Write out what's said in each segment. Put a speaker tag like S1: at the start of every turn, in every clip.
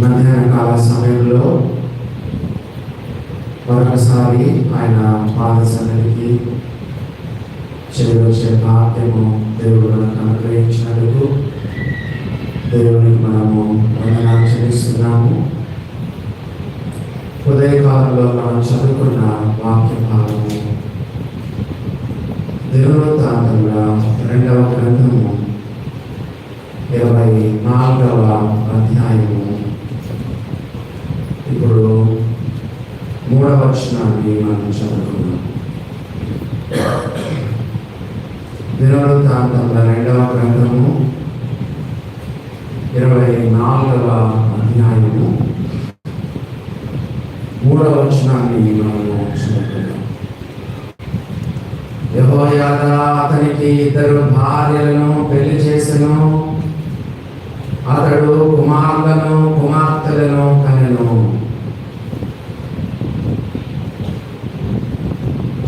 S1: మధ్యాహ్న కాల సమయంలో మరొకసారి ఆయన పాద సన్నిధికి చేరొచ్చే భాగ్యము దేవుడు మనకు అనుగ్రహించినందుకు దేవునికి మనము వందనాలు చెల్లిస్తున్నాము. ఉదయకాలంలో మనం చదువుకున్న వాక్య భాగము దినవృత్తాంతముల 2వ గ్రంథము 24వ అధ్యాయము. ఇప్పుడు 3వ వచనాన్ని మనం చదువుకున్నాం. దినవృత్తాంతముల 2వ గ్రంథము 24వ అధ్యాయము 3వ వచనాన్ని మనము చదువుకున్నాం. యెహోయాదా అతనికి 2 భార్యలను పెళ్లి చేసెను. అతడు కుమారులను కుమార్తెలను కనెను.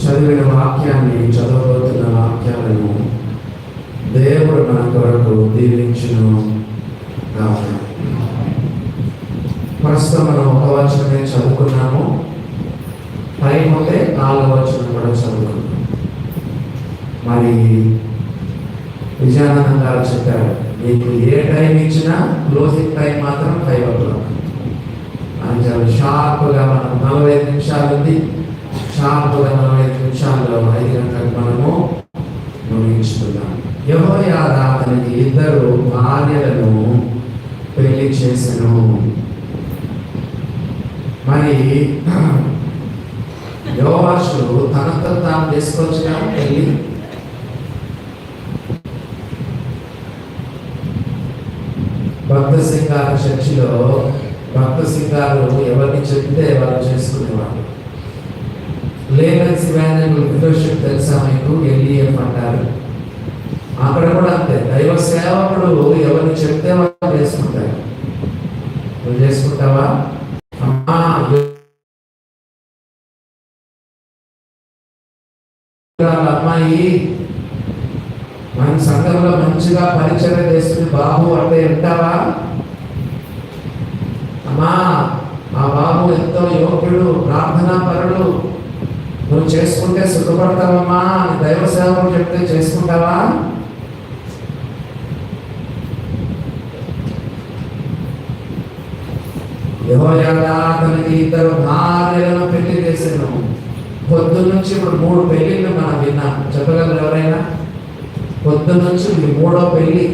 S1: చదివిన వాక్యాన్ని చదవబోతున్న వాక్యాలను దేవుడు మన కొరకు దీవించును గాక. ప్రస్తుతం మనం 1వ వచనమే చదువుకున్నాము. టైం ఉంటే 4వ వచనం కూడా చదువుకున్నాం. మరి విజయానంద గారు చెప్పారు, మీకు ఏ టైం ఇచ్చినా క్లోజింగ్ టైం మాత్రం 5 o'clock అని చాలా షార్ప్గా. మనం 45 నిమిషాలు ఉంది. షార్ప్గా 45 నిమిషాల్లో 5 గంటలకు మనము ముగించుకుందాం. యెహోయాదా అతనికి 2 భార్యలను పెళ్లి చేసెను. మరి యోవాషు తనతో తాను చేసుకోవచ్చుగా పెళ్లి. భక్త సింగారు చర్చిలో భక్త సింగారు ఎవరిని చెప్తే వాళ్ళు చేసుకునేవాళ్ళు. లేబెన్స్ ఇవాంజలికల్ ఫెలోషిప్ తెలుసా మీకు? LEF అంటారు. అక్కడ కూడా అంతే. దైవ సేవకుడు ఎవరిని చెప్తే వాళ్ళు చేసుకుంటారు. నువ్వు చేసుకుంటావా? అమ్మాయి మన సంఘంలో మంచిగా పరిచయం చేస్తుంది బాబు అంటే వింటావా? అమ్మా, ఆ బాబు ఎంతో యోగ్యుడు, ప్రార్థనా పరుడు, నువ్వు చేసుకుంటే సుఖపడతావమ్మా అని దైవ సేవకుడు చెప్తే చేసుకుంటావా? యెహోయాదా అతనికి 2 భార్యలను పెళ్లి చేసెను. పొద్దున్న నుంచి ఇప్పుడు 3 పెళ్లిళ్ళు మనం విన్నాం. చెప్పగలరు ఎవరైనా? పొద్దున్న నుంచి ఇది 3వ పెళ్లి.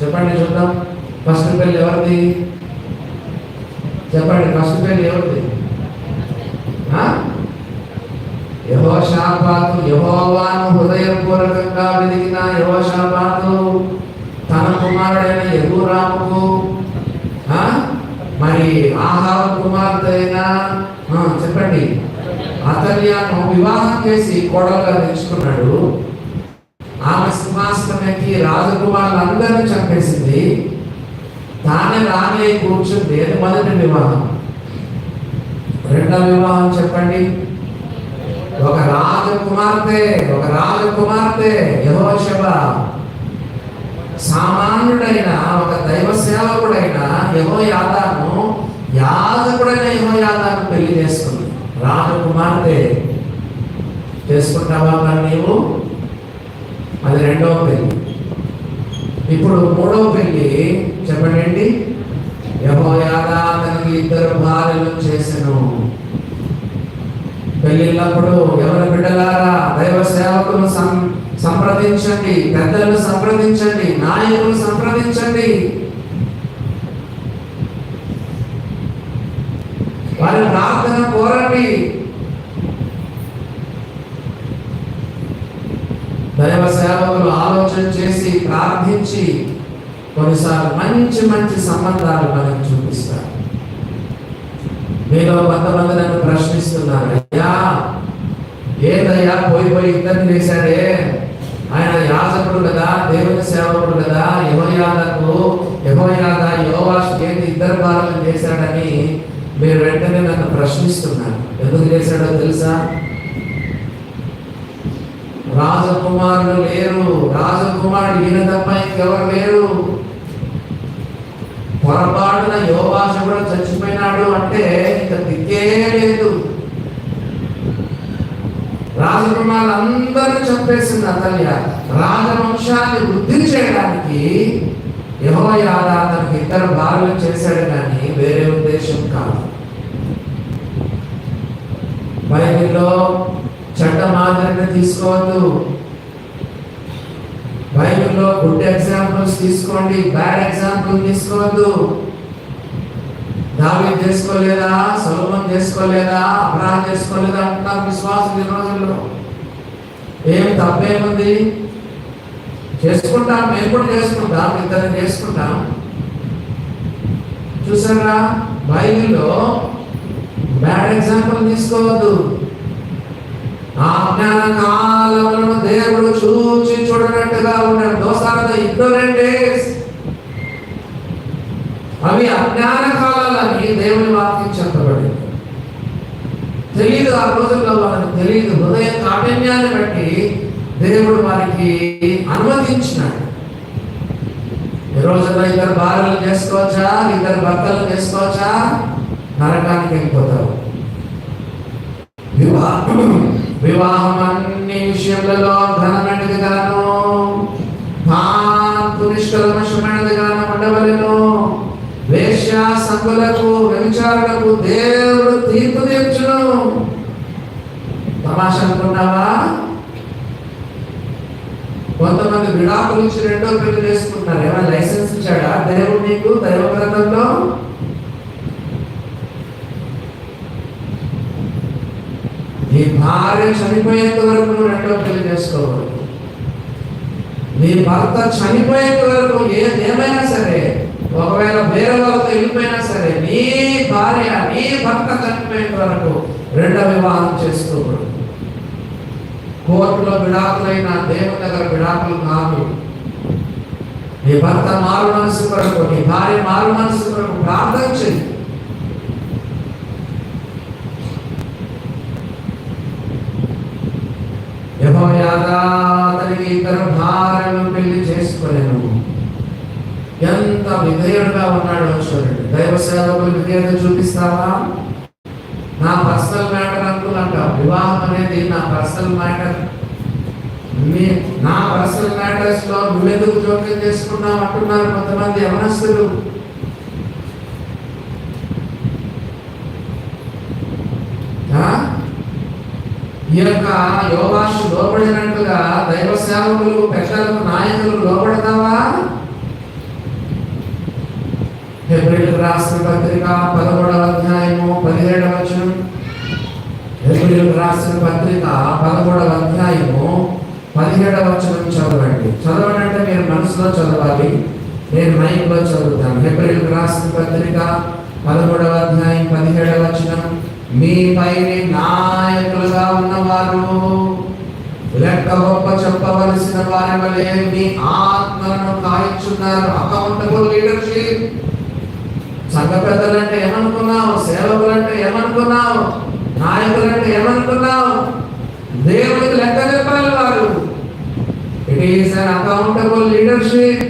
S1: చెప్పండి చూద్దాం. ఫస్ట్ పెళ్లి ఎవరిది? చెప్పండి, ఫస్ట్ పెళ్లి ఎవరిది? యెహోషాపాతు. యెహోవాను హృదయపూర్వకంగా వెతికిన యెహోషాపాతు తన కుమారుడైన యెహోరాముకు మరి ఆహాబు కుమార్తె అయిన చెప్పండి అతల్యాను వివాహం చేసి కోడలుగా తెచ్చుకున్నాడు. ఆమె సింహాసనం ఎక్కి రాజకుమారులందరినీ చంపేసింది. తానే రాణి కూర్చుంది. అది మొదటి వివాహం. 2వ వివాహం చెప్పండి. ఒక రాజకుమార్తె యెహోషబ. సామాన్యుడైన ఒక దైవ సేవకుడైన యెహోయాదాను, యాజకుడైన యెహోయాదాను పెళ్లి చేసుకుంది. రాజకుమార్తె చేసుకుంటావా మరి నీవు? అది 2వ పెళ్లి. ఇప్పుడు 3వ పెళ్లి చెప్పండి. యెహోయాదా అతనికి 2 భార్యలు చేసెను. పెళ్లిళ్ళప్పుడు ఎవరి బిడ్డలారా దైవ సేవకులను సంప్రదించండి, పెద్దలను సంప్రదించండి, నాయకులను సంప్రదించండి. వారి ప్రార్థన కోరండి. దైవ సేవకులు ఆలోచన చేసి ప్రార్థించి కొన్నిసార్లు మంచి మంచి సంబంధాలు మనకు చూపిస్తారు. మీలో కొంతమంది నన్ను ప్రశ్నిస్తున్నారు, అయ్యా ఏదయ్యా పోయి 2 చేశాడే, ఆయన యాజకుడు కదా, దేవుని సేవకుడు కదా, యెహోయాదా యోవాషుకి ఏంటి 2 భార్యలను చేశాడని మీరు వెంటనే నన్ను ప్రశ్నిస్తున్నారు. ఎందుకు చేశాడో తెలుసా? రాజకుమారుడు లేరు. రాజకుమారుడు ఈయన తప్ప ఇంకెవరు లేరు. పొరపాటున యోవాషు కూడా చచ్చిపోయినాడు అంటే ఇంకా దిక్కే లేదు. రాజకుమారులందరూ చంపేసింది అతల్య. రాజవంశాన్ని వృద్ధి చేయడానికి యెహోయాదా తనకి 2 భార్యలు చేశాడు, కానీ వేరే ఉద్దేశం కాదు. బైబిల్లో చెడ్డ మాదిరిని తీసుకోవద్దు. బైబిల్లో గుడ్ ఎగ్జాంపుల్స్ తీసుకోండి, బ్యాడ్ ఎగ్జాంపుల్ తీసుకోవద్దు. దావీదు చేసుకోలేదా, సొలొమోను చేసుకోలేదా, అబ్రహాం చేసుకోలేదా అంటున్నారు విశ్వాసులు ఈ రోజుల్లో. ఏం తప్పేముంది? చేసుకుంటాం, మేము కూడా చేసుకుంటాం, ఇద్దరు చేసుకుంటాం. చూసారా, బైబిల్లో బ్యాడ్ ఎగ్జాంపుల్ తీసుకోవద్దు. ఆ జ్ఞాన కాలములను దేవుడు చూచి చూడనట్టుగా ఉన్నాడు. దోసాల ignorant days, అవి అజ్ఞాన కాలాలని దేవుని వాక్యం చెప్పబడింది. తెలియదు, ఆ రోజుల్లో వాళ్ళకి తెలియదు. హృదయ కాఠిన్యాన్ని బట్టి దేవుడు వారికి అనుమతించినాడు. ఈ రోజుల్లో 2 భార్యలు చేసుకోవచ్చా, 2 భర్తలు చేసుకోవచ్చా? నరకానికి వెళ్ళిపోతారు. వివాహం అన్ని విషయములలో ఘనమైనది గాను, నిష్కల్మషమైనది గాను ఉండవలెను. వేశ్య సంగులకు, వ్యభిచారులకు దేవుడు తీర్పు తీర్చును. తమాషా అనుకున్నావా? కొంతమంది విడాకులు ఇచ్చి 2వ పెళ్లి చేసుకుంటున్నారు. ఏమైనా లైసెన్స్ ఇచ్చాడా దేవుడు నీకు దైవ గ్రంథంలో? నీ భార్య చనిపోయేంత వరకు నువ్వు 2వ పెళ్లి చేసుకోకూడదు. నీ భర్త చనిపోయేంత వరకు ఏమైనా సరే, ఒకవేళ వేరే వాళ్ళతో వెళ్ళిపోయినా సరే, నీ భార్య నీ భర్త చనిపోయేంత వరకు 2వ వివాహం చేసుకోకూడదు. కోర్టులో విడాకులైన దేవుని దగ్గర విడాకులు కాదు. నీ భర్త మారు మనసు కొరకు, నీ భార్య మారు మనసు కొరకు ప్రార్థన చెయ్యి. యెహోయాదా అతనికి 2 భార్యలు పెళ్లి చేసుకోలేను. ఎంత విధేయుడుగా ఉన్నాడో చూడండి. దైవ సేవకులు విధేయత చూపిస్తావా? నా పర్సనల్ మ్యాటర్ అనుకున్నాంట. వివాహం అనేది నా పర్సనల్ మ్యాటర్. నా పర్సనల్ మ్యాటర్స్ లో నువ్వెందుకు జోక్యం చేసుకున్నావు అంటున్నారు కొంతమంది యవనస్తులు. ఈ యొక్క యోవాషు లోబడినట్టుగా దైవ సేవకులు, పెద్దలకు, నాయకులు లోబడతావా? హెబ్రీయులకు రాసిన పత్రిక 11వ అధ్యాయము 17వ వచనం. హెబ్రీయులకు రాసిన పత్రిక 11వ అధ్యాయము 17వ వచనం చదవండి. చదవండి అంటే మీరు మనసులో చదవాలి, నేను మైక్లో చదువుతాను. హెబ్రీయులకు రాసిన పత్రిక 11వ అధ్యాయం 17వ వచనం. మీ పైన నాయకులుగా ఉన్నవారు లెక్క గొప్ప చెప్పవలసిన వారి వలె మీ ఆత్మలను కాయించున్నారు. Accountable leadership. సంఘ పెద్దలంటే ఏమనుకున్నావు? సేవకులంటే ఏమనుకున్నావు? నాయకులంటే ఏమనుకున్నావు? దేవుడికి లెక్క చెప్పాలి వారు. It is an accountable leadership.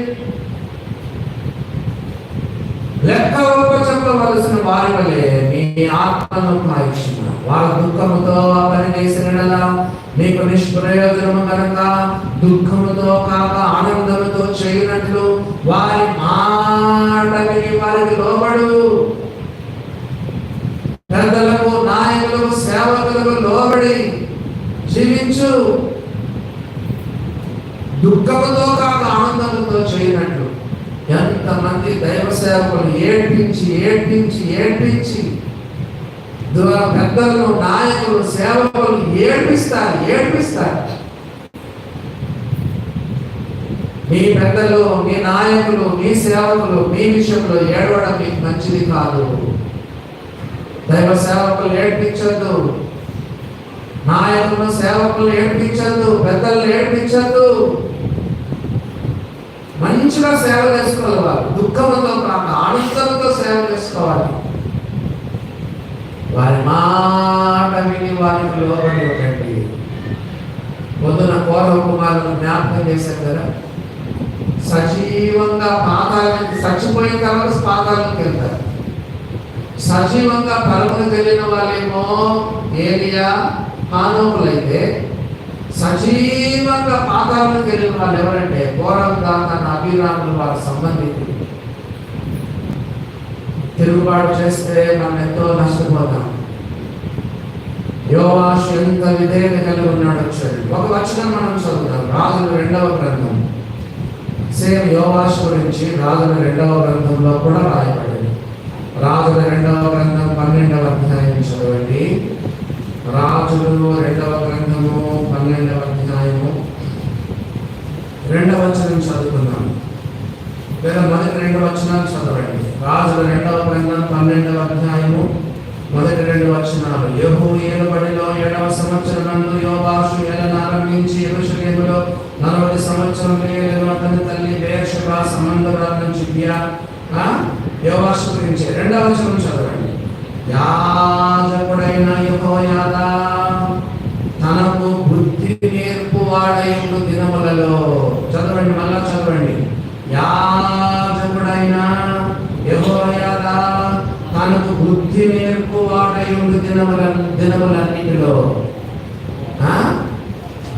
S1: లెక్క గొప్ప చెప్పవలసిన వారి వలె మీ ఆత్మను కాయించున్నారు. వారు దుఃఖముతో పని చేసిన మీకు నిష్ప్రయోజనము కనుక దుఃఖముతో కాక ఆనందముతో చేయనట్లు వారి మాట విని వారికి లోబడు. పెద్దలకు, నాయకులకు, సేవకులకు లోబడి జీవించు. దుఃఖముతో కాక ఆనందముతో చేయనట్లు. ఎంతమంది దైవ సేవకులు ఏడ్పించి ఏడ్పించి ఏడ్పించి పెద్దలు, నాయకులు, సేవకులు ఏడ్పిస్తారు. మీ పెద్దలు, మీ నాయకులు, మీ సేవకులు మీ విషయంలో ఏడవడం మీకు మంచిది కాదు. దైవ సేవకులు ఏడ్పించద్దు, నాయకులు సేవకులు ఏడ్పించద్దు, పెద్దలు ఏడ్పించద్దు. మంచిగా సేవ చేసుకోవాలి. వారు దుఃఖంతో కాక ఆనందంతో సేవ చేసుకోవాలి. వారి మాట విని వారికి లోబడి ఉండండి. పొద్దున కౌరవ కుమారులను జ్ఞాపకం చేశారు కదా, సజీవంగా పాతాళానికి, చచ్చిపోయిన తర్వాత పాతాళానికి వెళ్తారు. సజీవంగా పరముకు వెళ్ళిన వాళ్ళేమో ఏలియా హానోకులైతే, సజీవంగా పాతాళానికి వెళ్ళిన వాళ్ళు ఎవరంటే ఘోరంగా తన అభిరాములు వారి సంబంధికులు. తిరుగుబాటు చేస్తే మనం ఎంతో నష్టపోతాం. యోవాషు ఎంత విధేయత కలిగి ఉన్నాడు. ఒక వచనం మనం చదువుతాం, రాజుల 2వ గ్రంథం. సేమ్ యోవాషు గురించి రాజుల 2వ గ్రంథంలో కూడా రాయబడింది. రాజుల 2వ గ్రంథం 12వ అధ్యాయం చదవండి. రాజులు 2వ గ్రంథము 12వ అధ్యాయము 2వ వచనం చదువుకున్నాం. లేదా మొదటి 2 వచనాలు చదవండి. రాజుల 2వ గ్రంథం 12వ అధ్యాయము మొదటి 2 వచనాలు. యెహూ ఏలుబడిలో 7వ సంవత్సరమందు యోవాషు ఏలన ఆరంభించి యెరూషలేములో 40 సంవత్సరములు ఏలెను. అతని తల్లి బెర్షెబా సమందరాల నుంచి యోవాషు గురించి 2వ వచనం చదవండి. యాజకుడైన యెహోయాదా తనకు బుద్ధి నేర్పువాడైన దినములలో, చదవండి, మళ్ళా చదవండి. యాజకుడైన యెహోయాదా తనకు బుద్ధి నేర్పువాడైన దినములన్నిటిలో.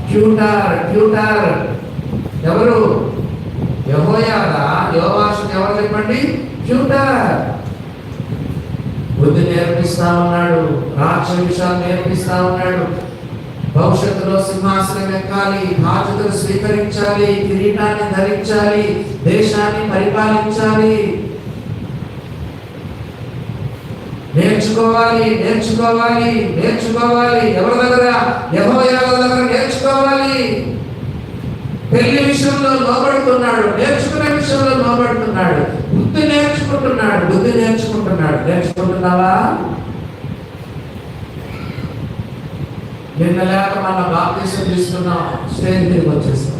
S1: ట్యూటర్ ఎవరు? యెహోయాదా. యోవాషుకి ఎవరు చెప్పండి? ట్యూటర్. బుద్ధి నేర్పిస్తా ఉన్నాడు, రాజ్య విషయాలు నేర్పిస్తా ఉన్నాడు. భవిష్యత్తులో సింహాసనం ఎక్కాలి, బాధ్యతలు స్వీకరించాలి, కిరీటాన్ని ధరించాలి, దేశాన్ని పరిపాలించాలి. నేర్చుకోవాలి, నేర్చుకోవాలి, నేర్చుకోవాలి. ఎవరి దగ్గర? యెహోయాదా దగ్గర నేర్చుకోవాలి. పెళ్లి విషయంలో లోబడుతున్నాడు, నేర్చుకునే విషయంలో లోబడుతున్నాడు, బుద్ధి నేర్చుకుంటున్నాడు, బుద్ధి నేర్చుకుంటున్నాడు. నేర్చుకుంటున్నావా? నిన్న లేక మన బాప్తీసం తీసుకున్నాం, స్టేజ్ మీదకి వచ్చేస్తాం.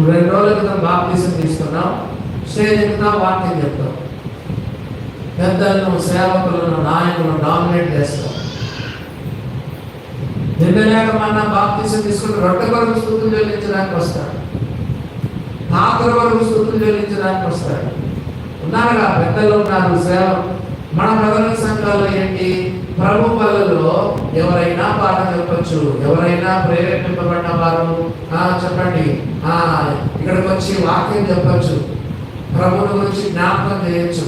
S1: 2 రోజుల క్రితం బాప్తీసం తీసుకున్నాం, స్టేజ్ ఎక్కుతాం, వాక్యం చెప్తాం. పెద్దలను, సేవకులను, నాయకులను డామినేట్ చేస్తాం. నిన్న లేక మన బాప్తీసం తీసుకుని రొట్టె వరకు స్తుతులు చెల్లించడానికి వస్తాడు, పాత్ర వరకు స్తుతులు చెల్లించడానికి వస్తాడు. ఉన్నారుగా, పెద్దలు ఉన్నారు. సేవ మన ప్రజల సంఘాల్లో ఏంటి? ప్రభు పనులలో ఎవరైనా పాట చెప్పచ్చు, ఎవరైనా ప్రేరేపింపబడిన వారు చెప్పండి, ఇక్కడికి వచ్చి వాక్యం చెప్పచ్చు, ప్రభుని గురించి జ్ఞాపకం చేయొచ్చు.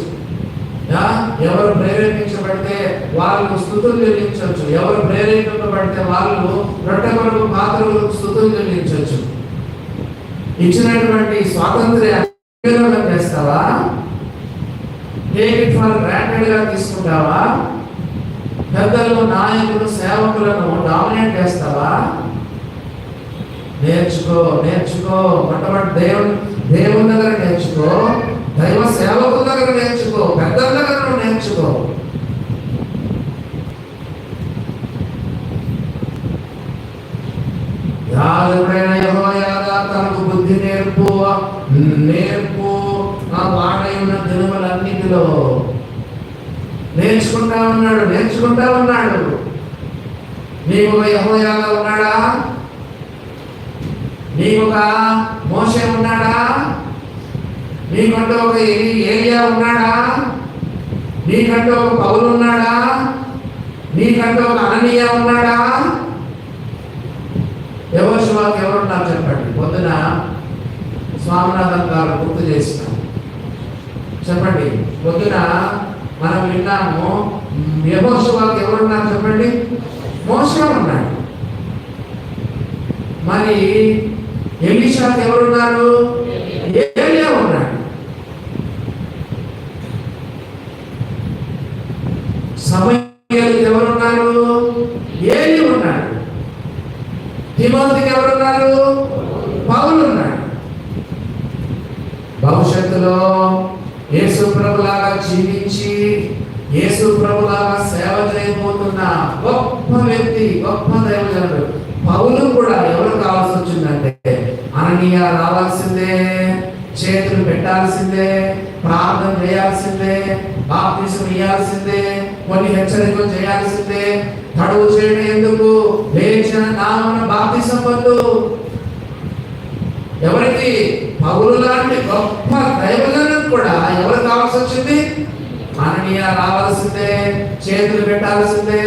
S1: ఎవరు ప్రేరేపించబడితే వాళ్ళు స్థుతులు చెల్లించవచ్చు, ఎవరు ప్రేరేపింపబడితే వాళ్ళు రొట్టె కొరకు పాత్రలు స్థుతులు చెల్లించవచ్చు. ఇచ్చినటువంటి స్వాతంత్ర్యం చేస్తావా? టేక్ ఇట్ ఫర్ గ్రాంటెడ్ గా తీసుకుంటావా? పెద్దలు, నాయకులు, సేవకులను డామినేట్ చేస్తావా? నేర్చుకో, నేర్చుకో. మొట్టమొదటి దేవుని దగ్గర నేర్చుకో, దైవ సేవకుల దగ్గర నేర్చుకో, పెద్దల దగ్గర నేర్చుకో. యాజకుడైన యెహోయాదా తనకు బుద్ధి నేర్పు వాడైన దినములన్నిటిలో నేర్చుకుంటా ఉన్నాడు, నేర్చుకుంటా ఉన్నాడు. నీకు ఒక యెహోయాదా ఉన్నాడా? నీకు ఒక మోషే ఉన్నాడా? నీకంటూ ఒక ఏలియా ఉన్నాడా? నీకంటూ ఒక పౌలు ఉన్నాడా? నీకంటూ ఒక అననీయ ఉన్నాడా? యెహోషువకి ఎవరున్నారు చెప్పండి. పొద్దున స్వామినాథన్ గారు గుర్తు చేసినాం. చెప్పండి, పొద్దున మనం విన్నాము. యెహోషువకి ఎవరున్నారు చెప్పండి? మోషే ఉన్నాడు. మరి ఎలీషాకి ఎవరున్నారు? ఏలియా ఉన్నాడు. సమూయేలుకి ఎవరున్నారు? ఏలీ ఉన్నాడు. తిమోతికి ఎవరున్నారు? పౌలు ఉన్నాడు. భవిష్యత్తులో యేసు ప్రభులాగా జీవించి యేసు ప్రభులాగా సేవ చేయబోతున్న గొప్ప వ్యక్తి, గొప్ప దైవజనుడు పౌలు కూడా ఎవరు కావాల్సి వచ్చిందంటే అననీయ రావాల్సిందే, చేతులు పెట్టాల్సిందే, ప్రార్థన చేయాల్సిందే, బాప్తిసం ఇయ్యాల్సిందే, కొన్ని హెచ్చరికలు చేయాల్సిందే. తడువు చేయడం ఎందుకు? లేచిన నామమున బాప్తిసం పొందు. ఎవరికి? పౌలు లాంటి గొప్ప దైవజనుడు కూడా ఎవరు కావాల్సి వచ్చింది? అననీయ రావాల్సిందే, చేతులు పెట్టాల్సిందే,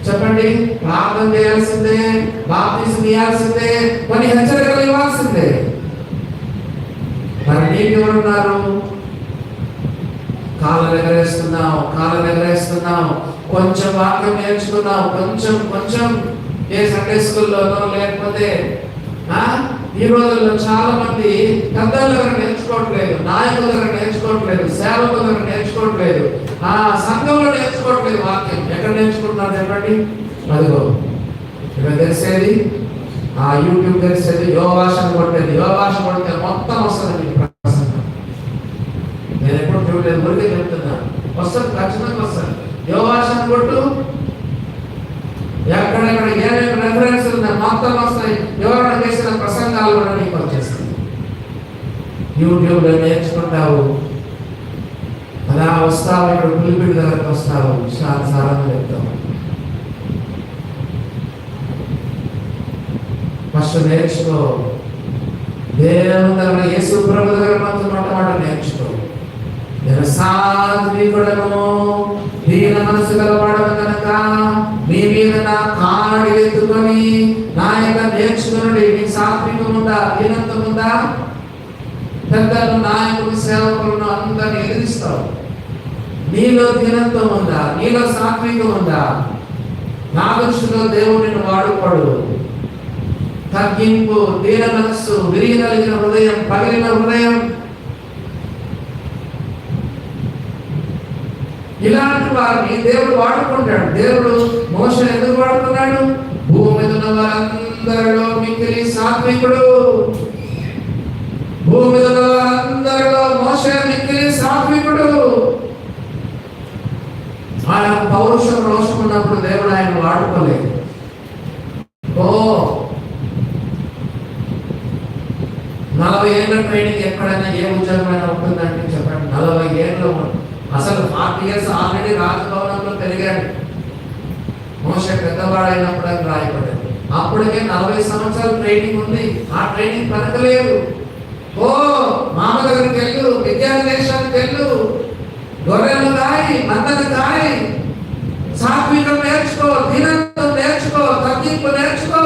S1: చెప్పండి, ప్రార్థన చేయాల్సిందే, బాప్తిసం ఇవ్వాల్సిందే, కొన్ని హెచ్చరికలు ఇవ్వాల్సిందే. మరి నీకెవరున్నారు? కాళ్ళను ఎగరేస్తున్నావు, కొంచెం వాక్యం నేర్చుకున్నావు, కొంచెం ఏ సండే స్కూల్లోనో లేకపోతే ఈ రోజుల్లో చాలా మంది పెద్దల దగ్గర నేర్చుకోవట్లేదు, నాయకుల దగ్గర నేర్చుకోవట్లేదు, సేవకుల దగ్గర నేర్చుకోవట్లేదు, సంఘంలో నేర్చుకోవట్లేదు. వాక్యం ఎక్కడ నేర్చుకుంటున్నారు చెప్పండి? అదిగో ఇక్కడ తెలిసేది, యూట్యూబ్ తెలిసేది, యోగాసన కొడితే మొత్తం వస్తుంది మీకు ప్రసంగం. నేను ఎప్పుడు చూడలేదు, ఊరికే చెప్తున్నాను, వస్తుంది, ఖచ్చితంగా వస్తుంది. యోగాసన కొట్టు, ఎక్కడెక్కడ ఏమేమి రెఫరెన్స్ ఉన్నాయి మొత్తం వస్తాయి. ఎవరైనా చేసిన ప్రసంగాలు కూడా నీకు వచ్చేస్తాయి. యూట్యూబ్లో నేర్చుకుంటావు, అలా వస్తావు, ఇక్కడ పులిపిడి దగ్గరకు వస్తావు, సారంగా చెప్తావు. ఫస్ట్ నేర్చుకో, దేవుని దగ్గర, యేసు ప్రభు దగ్గర మొట్టమొదట నేర్చుకో. నేను సాత్వికుడను, దీన మనసు గలవాడను కనుక మీ మీద నా కాడి ఎత్తుకొని నా యొక్క నేర్చుకుని. నీ సాత్వికం ఉందా? దీనంతం ఉందా? పెద్దలు, నాయకులు, సేవకులను అందరినీ ఎదిరిస్తావు. నీలో దీనంతం ఉందా? నీలో సాత్వికం ఉందా? నా దృష్టిలో దేవుడు నిన్ను వాడుకోడు. తగ్గింపు, దీన మనస్సు, విరిగినలిగిన హృదయం, పగిలిన హృదయం, ఇలాంటి వారిని దేవుడు వాడుకుంటాడు. దేవుడు మోషేను ఎందుకు వాడుకున్నాడు? భూమి మీద ఉన్న వారందరిలో మిక్కిలి సాత్వికుడు. భూమి మీద ఉన్న వారందరిలో మోషే మిక్కిలి సాత్వికుడు. ఆయన పౌరుషం రోషుకున్నప్పుడు దేవుడు ఆయన వాడుకోలేదు. 40 ఏళ్ళ ట్రైనింగ్ ఎక్కడైనా ఏ ఉద్యోగమైనా ఉంటుందంటే చెప్పండి? 40 ఏళ్ళు, అసలు 40 years ఆల్రెడీ రాజభవనంలో పెరిగాడు. మోషే పెద్దవాడైనప్పుడు అని రాయబడింది. అప్పటికే 40 సంవత్సరాలు ట్రైనింగ్ ఉంది. ఆ ట్రైనింగ్ పనకలేదు. మామ దగ్గరికి వెళ్ళు, విద్యాదేశానికి వెళ్ళు, గొర్రెలు కాయి, మందలు కాయి, సాత్వికం నేర్చుకో, దీనత్వం నేర్చుకో, తగ్గింపు నేర్చుకో.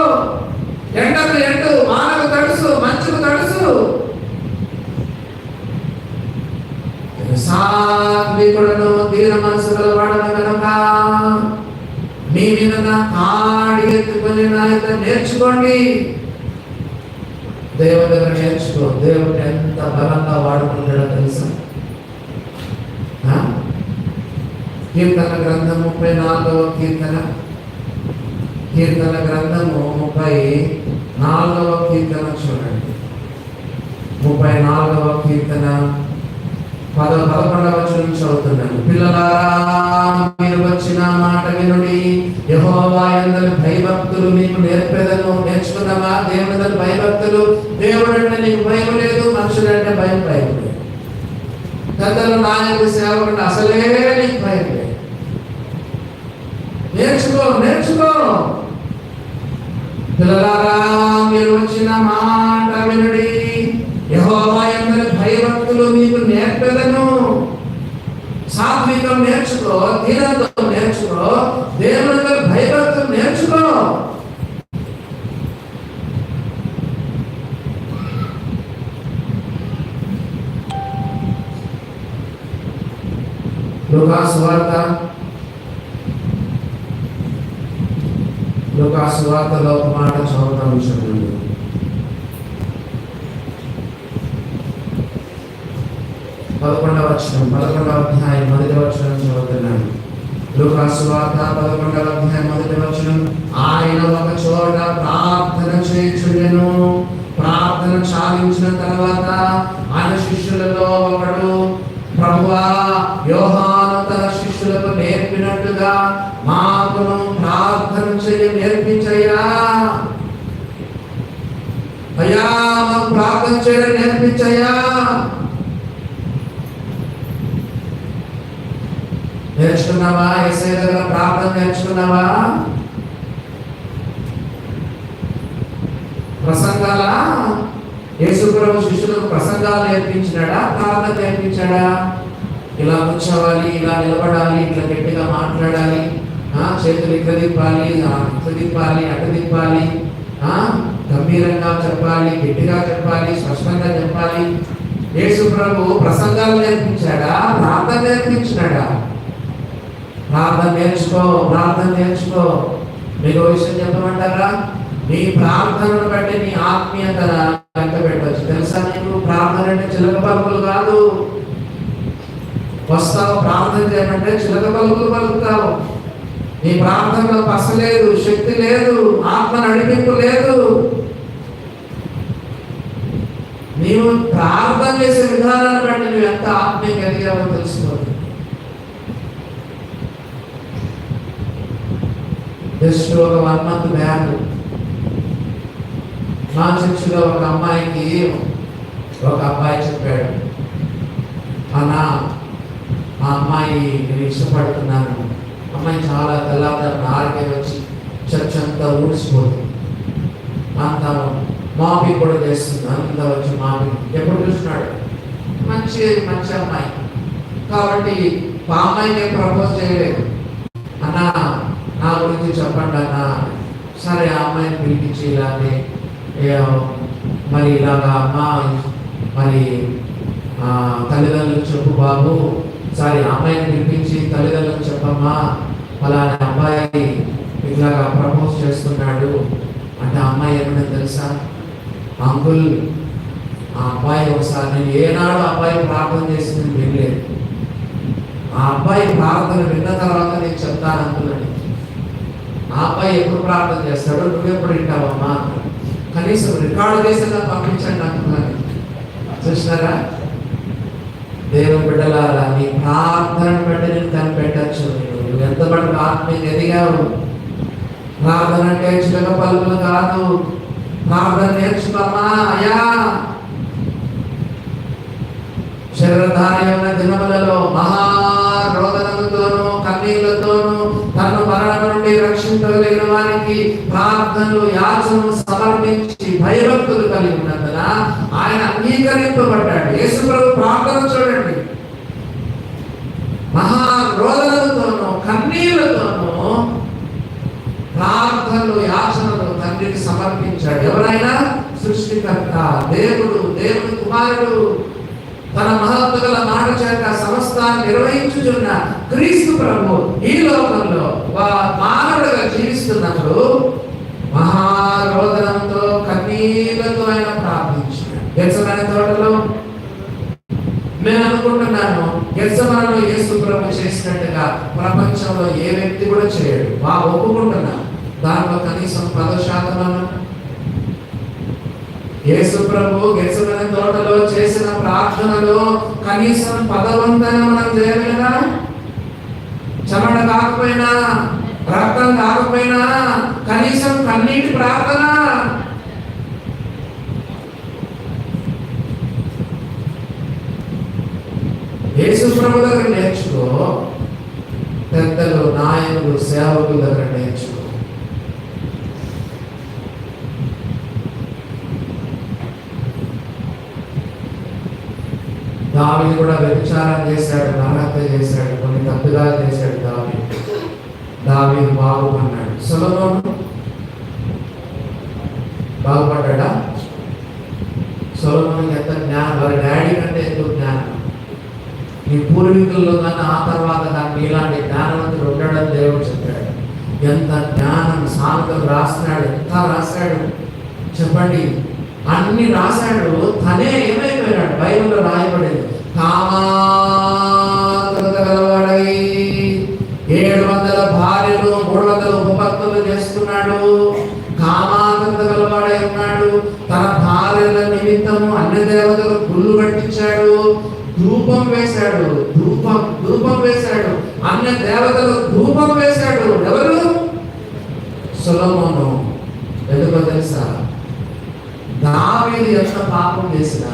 S1: ఎండకు ఎండు, వానకు తడుసు, మంచుకు తడుసు. సాత్వికుడను, దీన మనసు గలవాడను కనుక మీ మీద నా కాడి ఎత్తుకొని నా యొక్క నేర్చుకోండి. దేవుని దగ్గర నేర్చుకో. దేవుడు ఎంత బలంగా వాడుకుంటాడో తెలుసా? కీర్తన గ్రంథం 34వ కీర్తన, కీర్తన గ్రంథము 34వ కీర్తన చూడండి. 34వ కీర్తన 11వ వచనం చదువుతున్నాను. పిల్లలారా, మీరు వచ్చిన మాట వినుడి, యెహోవా యందు భయభక్తులు మీకు నేర్పెదను. నేర్చుకున్నావా? దేవుని యందు భయభక్తులు. దేవుడు అంటే నీకు భయం లేదు, మనుషులంటే భయం లేదు. పెద్దలు, నాయకులు, సేవకుడు అసలే నీకు భయం లేదు. నేర్చుకో. పిల్లలారా, మీరు వచ్చిన మాట వినుడి, యెహోవా యందు భయభక్తులు మీకు నేర్పెదను. సాత్వికం నేర్చుకో, దీనత్వం నేర్చుకో, దేవుని యందు భయభక్తులు నేర్చుకో. లూకాసు వార్తలో ఒక మాట చదువుతాం. చూడండి, 11వ అధ్యాయం 1వ వచనం చదువుతున్నాను. లూకాసు వార్త 11వ అధ్యాయం 1వ వచనం. ఆయన ఒక చోట ప్రార్థన చేయుచుండెను. ప్రార్థన చాలించిన తర్వాత ఆయన శిష్యులలో ఒకడు, ప్రభువా, యోహాను తన శిష్యులకు నేర్పినట్టుగా మాకును ప్రార్థన చేయ నేర్పించయ్యా. అయ్యా, మాకు ప్రార్థన చేయడం నేర్పించయ్యా. నేర్చుకున్నావా? యేసయ్య దగ్గర ప్రార్థన నేర్చుకున్నావా? ప్రసంగాల యేసు ప్రభు శిష్యులకు ప్రసంగాలు నేర్పించాడా? ప్రార్థన నేర్పించాడా? ఇలా కూర్చోవాలి, ఇలా నిలబడాలి, ఇట్లా గట్టిగా మాట్లాడాలి, చేతులు ఇట్లా తిప్పాలి, ఇట్లా తిప్పాలి, అటు తిప్పాలి, గంభీరంగా చెప్పాలి, గట్టిగా చెప్పాలి, స్పష్టంగా చెప్పాలి. యేసు ప్రభు ప్రసంగాలు నేర్పించాడా? ప్రార్థన నేర్పించినాడా? ప్రార్థన నేర్చుకో, ప్రార్థన నేర్చుకో. మీకు విషయం చెప్పమంటారా? నీ ప్రార్థనను బట్టి నీ ఆత్మీయత లెక్క పెట్టవచ్చు. తెలుసా నీకు? ప్రార్థన అంటే చిలక పలుకులు కాదు. వస్తావు ప్రార్థన చేయమంటే చిలక పలుకులు పలుకుతావు. నీ ప్రార్థనలో పస లేదు, శక్తి లేదు, ఆత్మ నడిపింపు లేదు. నీవు ప్రార్థన చేసే విధానాన్ని బట్టి నువ్వు ఎంత ఆత్మీయంగా ఎదిగావో తెలుసుకోవాలి. జస్ట్ ఒక 1 month బ్యాక్ మా చర్చిలో ఒక అమ్మాయికి ఒక అబ్బాయి చెప్పాడు, అన్నా ఆ అమ్మాయి నేను ఇష్టపడుతున్నాను. అమ్మాయి చాలా తెల్లవారు ఆరోగ్యం వచ్చి చర్చ్ అంతా ఊడిసిపోతుంది, అంత మాపింగ్ కూడా చేస్తుంది, అంత వచ్చి మాపింగ్ ఎప్పుడు చూస్తున్నాడు. మంచి మంచి అమ్మాయి కాబట్టి ఆ అమ్మాయికి ప్రపోజ్ చేయలేదు. అన్నా నా గురించి చెప్పండి అన్నా. సరే ఆ అమ్మాయిని పిలిపించి ఇలాగే మరి ఇలాగా అమ్మా మరి తల్లిదండ్రులకు చెప్పు బాబు, సరే అమ్మాయిని పిలిపించి తల్లిదండ్రులకు చెప్పమ్మా, అలానే అబ్బాయి ఇలాగా ప్రపోజ్ చేస్తున్నాడు అంటే అమ్మాయి ఏమన్నా తెలుసా? అంకుల్ ఆ అబ్బాయి ఒకసారి నేను ఏనాడు అబ్బాయి ప్రార్థన చేసింది వినలేదు. ఆ అబ్బాయి ప్రార్థన విన్న తర్వాత నేను చెప్తాను అంకుల్ అని. ఆ అబ్బాయి ఎప్పుడు ప్రార్థన చేస్తాడో నువ్వెప్పుడు వింటావమ్మా? కనీసం రికార్డు చేసేలా పంపించండి అంటున్నాను. చూసినారా? దేవుని బిడ్డలారా, నీ ప్రార్థనను బట్టి నేను కనిపెట్టచ్చు. నువ్వు ఎంతమంది ఆత్మీయంగా ఎదిగావు. ప్రార్థన అంటే చిలక పలుకులు కాదు. ప్రార్థన నేర్చుకోమా అయ్యా. శరీరధార్యమైన దినములలో మహారోదనలతోనూ కన్నీళ్లతోనూ తను మరణం నుండి రక్షించగలిగిన వారికి ప్రార్థనలు యాచనలు సమర్పించి భయభక్తులు కలిగి ఉన్నందున ఆయన అంగీకరింపబడ్డాడు. యేసు ప్రభు ప్రార్థన చూడండి, మహారోదనలతోనూ కన్నీళ్లతోనూ ప్రార్థనలు యాచనలు తండ్రికి సమర్పించాడు. ఎవరైనా? సృష్టికర్త దేవుడు, దేవుని కుమారుడు, తన మహత్వ గల మాట చేత సమస్తాన్ని నిర్వహించుచున్న క్రీస్తు ప్రభు ఈ లోకంలో మానవుడిగా జీవిస్తున్నప్పుడు మహారోదనంతో కన్నీళ్లతో ఆయన ప్రార్థించాడు. గెత్సెమనే తోటలో నేను అనుకుంటున్నాను, గెత్సెమనేలో యేసు ప్రభు చేసినట్టుగా ప్రపంచంలో ఏ వ్యక్తి కూడా చేయడు. ఒప్పుకుంటున్నాను. దాంట్లో కనీసం 10% యేసు ప్రభు గెత్సెమనే తోటలో చేసిన ప్రార్థనలో కనీసం 10% మనం చేయలేదా? చెమట కాకపోయినా, రక్తం కాకపోయినా కనీసం కన్నీటి ప్రార్థన. యేసు ప్రభు దగ్గర నేర్చుకో, పెద్దలు, నాయకులు, సేవకుల దగ్గర నేర్చుకో. దావీదు కూడా వ్యభిచారం చేశాడు, నరహత్య చేశాడు, కొన్ని తప్పుదాలు చేశాడు. దావీదు బాగుపడ్డాడు. సొలొమోను బాగుపడ్డా? సొలొమోనుకి ఎంత జ్ఞానం! వారి డాడీ కంటే ఎక్కువ జ్ఞానం. నీ పూర్వీకుల్లో కానీ ఆ తర్వాత కానీ ఇలాంటి జ్ఞానవంతుడు ఉండడం దేవుడు చెప్పాడు. ఎంత జ్ఞానం! సామెతలు రాస్తున్నాడు, ఎంత రాశాడు చెప్పండి. అన్ని రాశాడు. తనే ఏమైపోయాడు? బైబిల్లో రాయబడింది, కామాతురత గలవాడై 700 భార్యలు 300 ఉపపత్తులు చేసుకున్నాడు. కామాతురత గలవాడై ఉన్నాడు. తన భార్యల నిమిత్తము అన్ని దేవతలు గుళ్ళు కట్టించాడు, ధూపం వేశాడు, ధూపం వేశాడు, అన్ని దేవతలు ధూపం వేశాడు. ఎవరు? సొలొమోను. ఎందుకో తెలుసా? దావీదు ఎంత పాపం చేసినా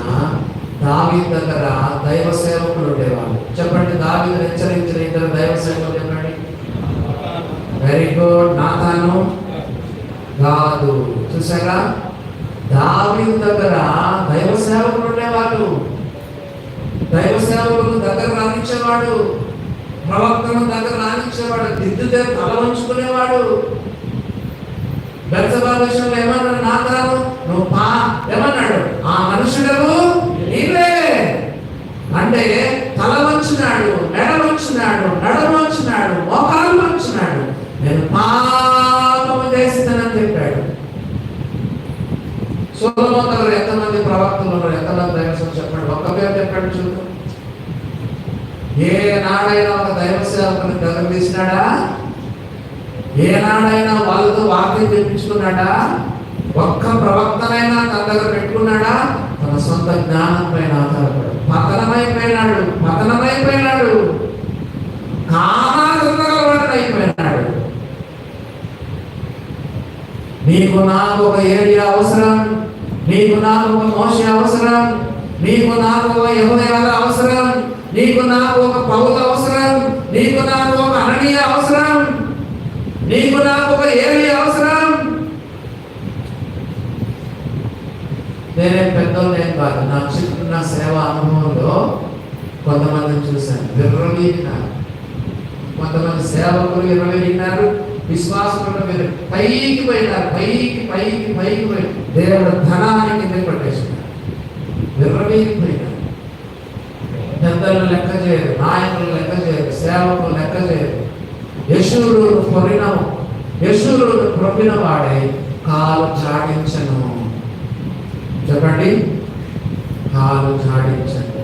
S1: దావీదు దగ్గర దైవ సేవకులు ఉండేవాళ్ళు. చెప్పండి, దావీదు హెచ్చరించిన 2 దైవ సేవకులు చెప్పండి. Very good. నాతాను కాదు. చూసారా? దావీదు దగ్గర దైవ సేవకులు ఉండేవాళ్ళు. దైవ సేవకులు దగ్గర రాని రానిచ్చేవాడు, ప్రవక్తను దగ్గర రానిచ్చేవాడు, దిద్దుతే తల వంచుకునేవాడు. బెత్షెబా విషయంలో ఏమన్నాడు నాతాను? నువ్వు ఏమన్నాడు? ఆ మనుషులకు నీవే అంటే తల వంచినాడు, మెడ వంచినాడు, నడుము వంచినాడు, మోకాలు వంచినాడు. నేను పాపము చేసినని చెప్పాడు. సొలొమోను దగ్గర ఎంతమంది ప్రవక్తలు ఉన్నారు, ఎంతమంది దైవసేవకులు చెప్పండి, ఒక్క పేరు చెప్పండి చూద్దాం. ఏ నాడైనా ఒక దైవ సేవకుని దగ్గర తీసినాడా? ఏ నాడైనా వాళ్ళతో వాక్యం చెప్పించుకున్నాడా? ఒక్క ప్రవక్తనైనా తన దగ్గర పెట్టుకున్నాడా? తన సొంత జ్ఞానం పైన ఆధారపడు పతనమైపోయినాడు, అయిపోయినాడు. నీకు నాకు ఒక ఏరియా అవసరం, నీకు నాకు ఒక మోషే అవసరం, నీకు నాకు ఒక యెహోయాద అవసరం, నీకు నాకు ఒక పౌలు అవసరం, నీకు నాకు ఒక అననీయ అవసరం, నీకు నాకు ఒక ఏరియా అవసరం. నేనే పెద్దోళ్ళేం కాదు. నా చిన్న సేవా అనుభవంలో కొంతమందిని చూశాను, విర్రవీగినారు. కొంతమంది సేవకులు విర్రవీగినారు, విశ్వాసులు పైకి పోయినారు, పైకి పోయి దేవుడు ధనాన్ని కింద పట్టేసినారు, విర్రవీగిపోయినారు. పెద్దలు లెక్క చేయరు, నాయకులు లెక్క చేయరు, సేవకులు లెక్క చేయరు. యశూరుడు ప్రొపిన వాడే కాలు చాటించను. చెప్పండి, కాలు జాడించండి.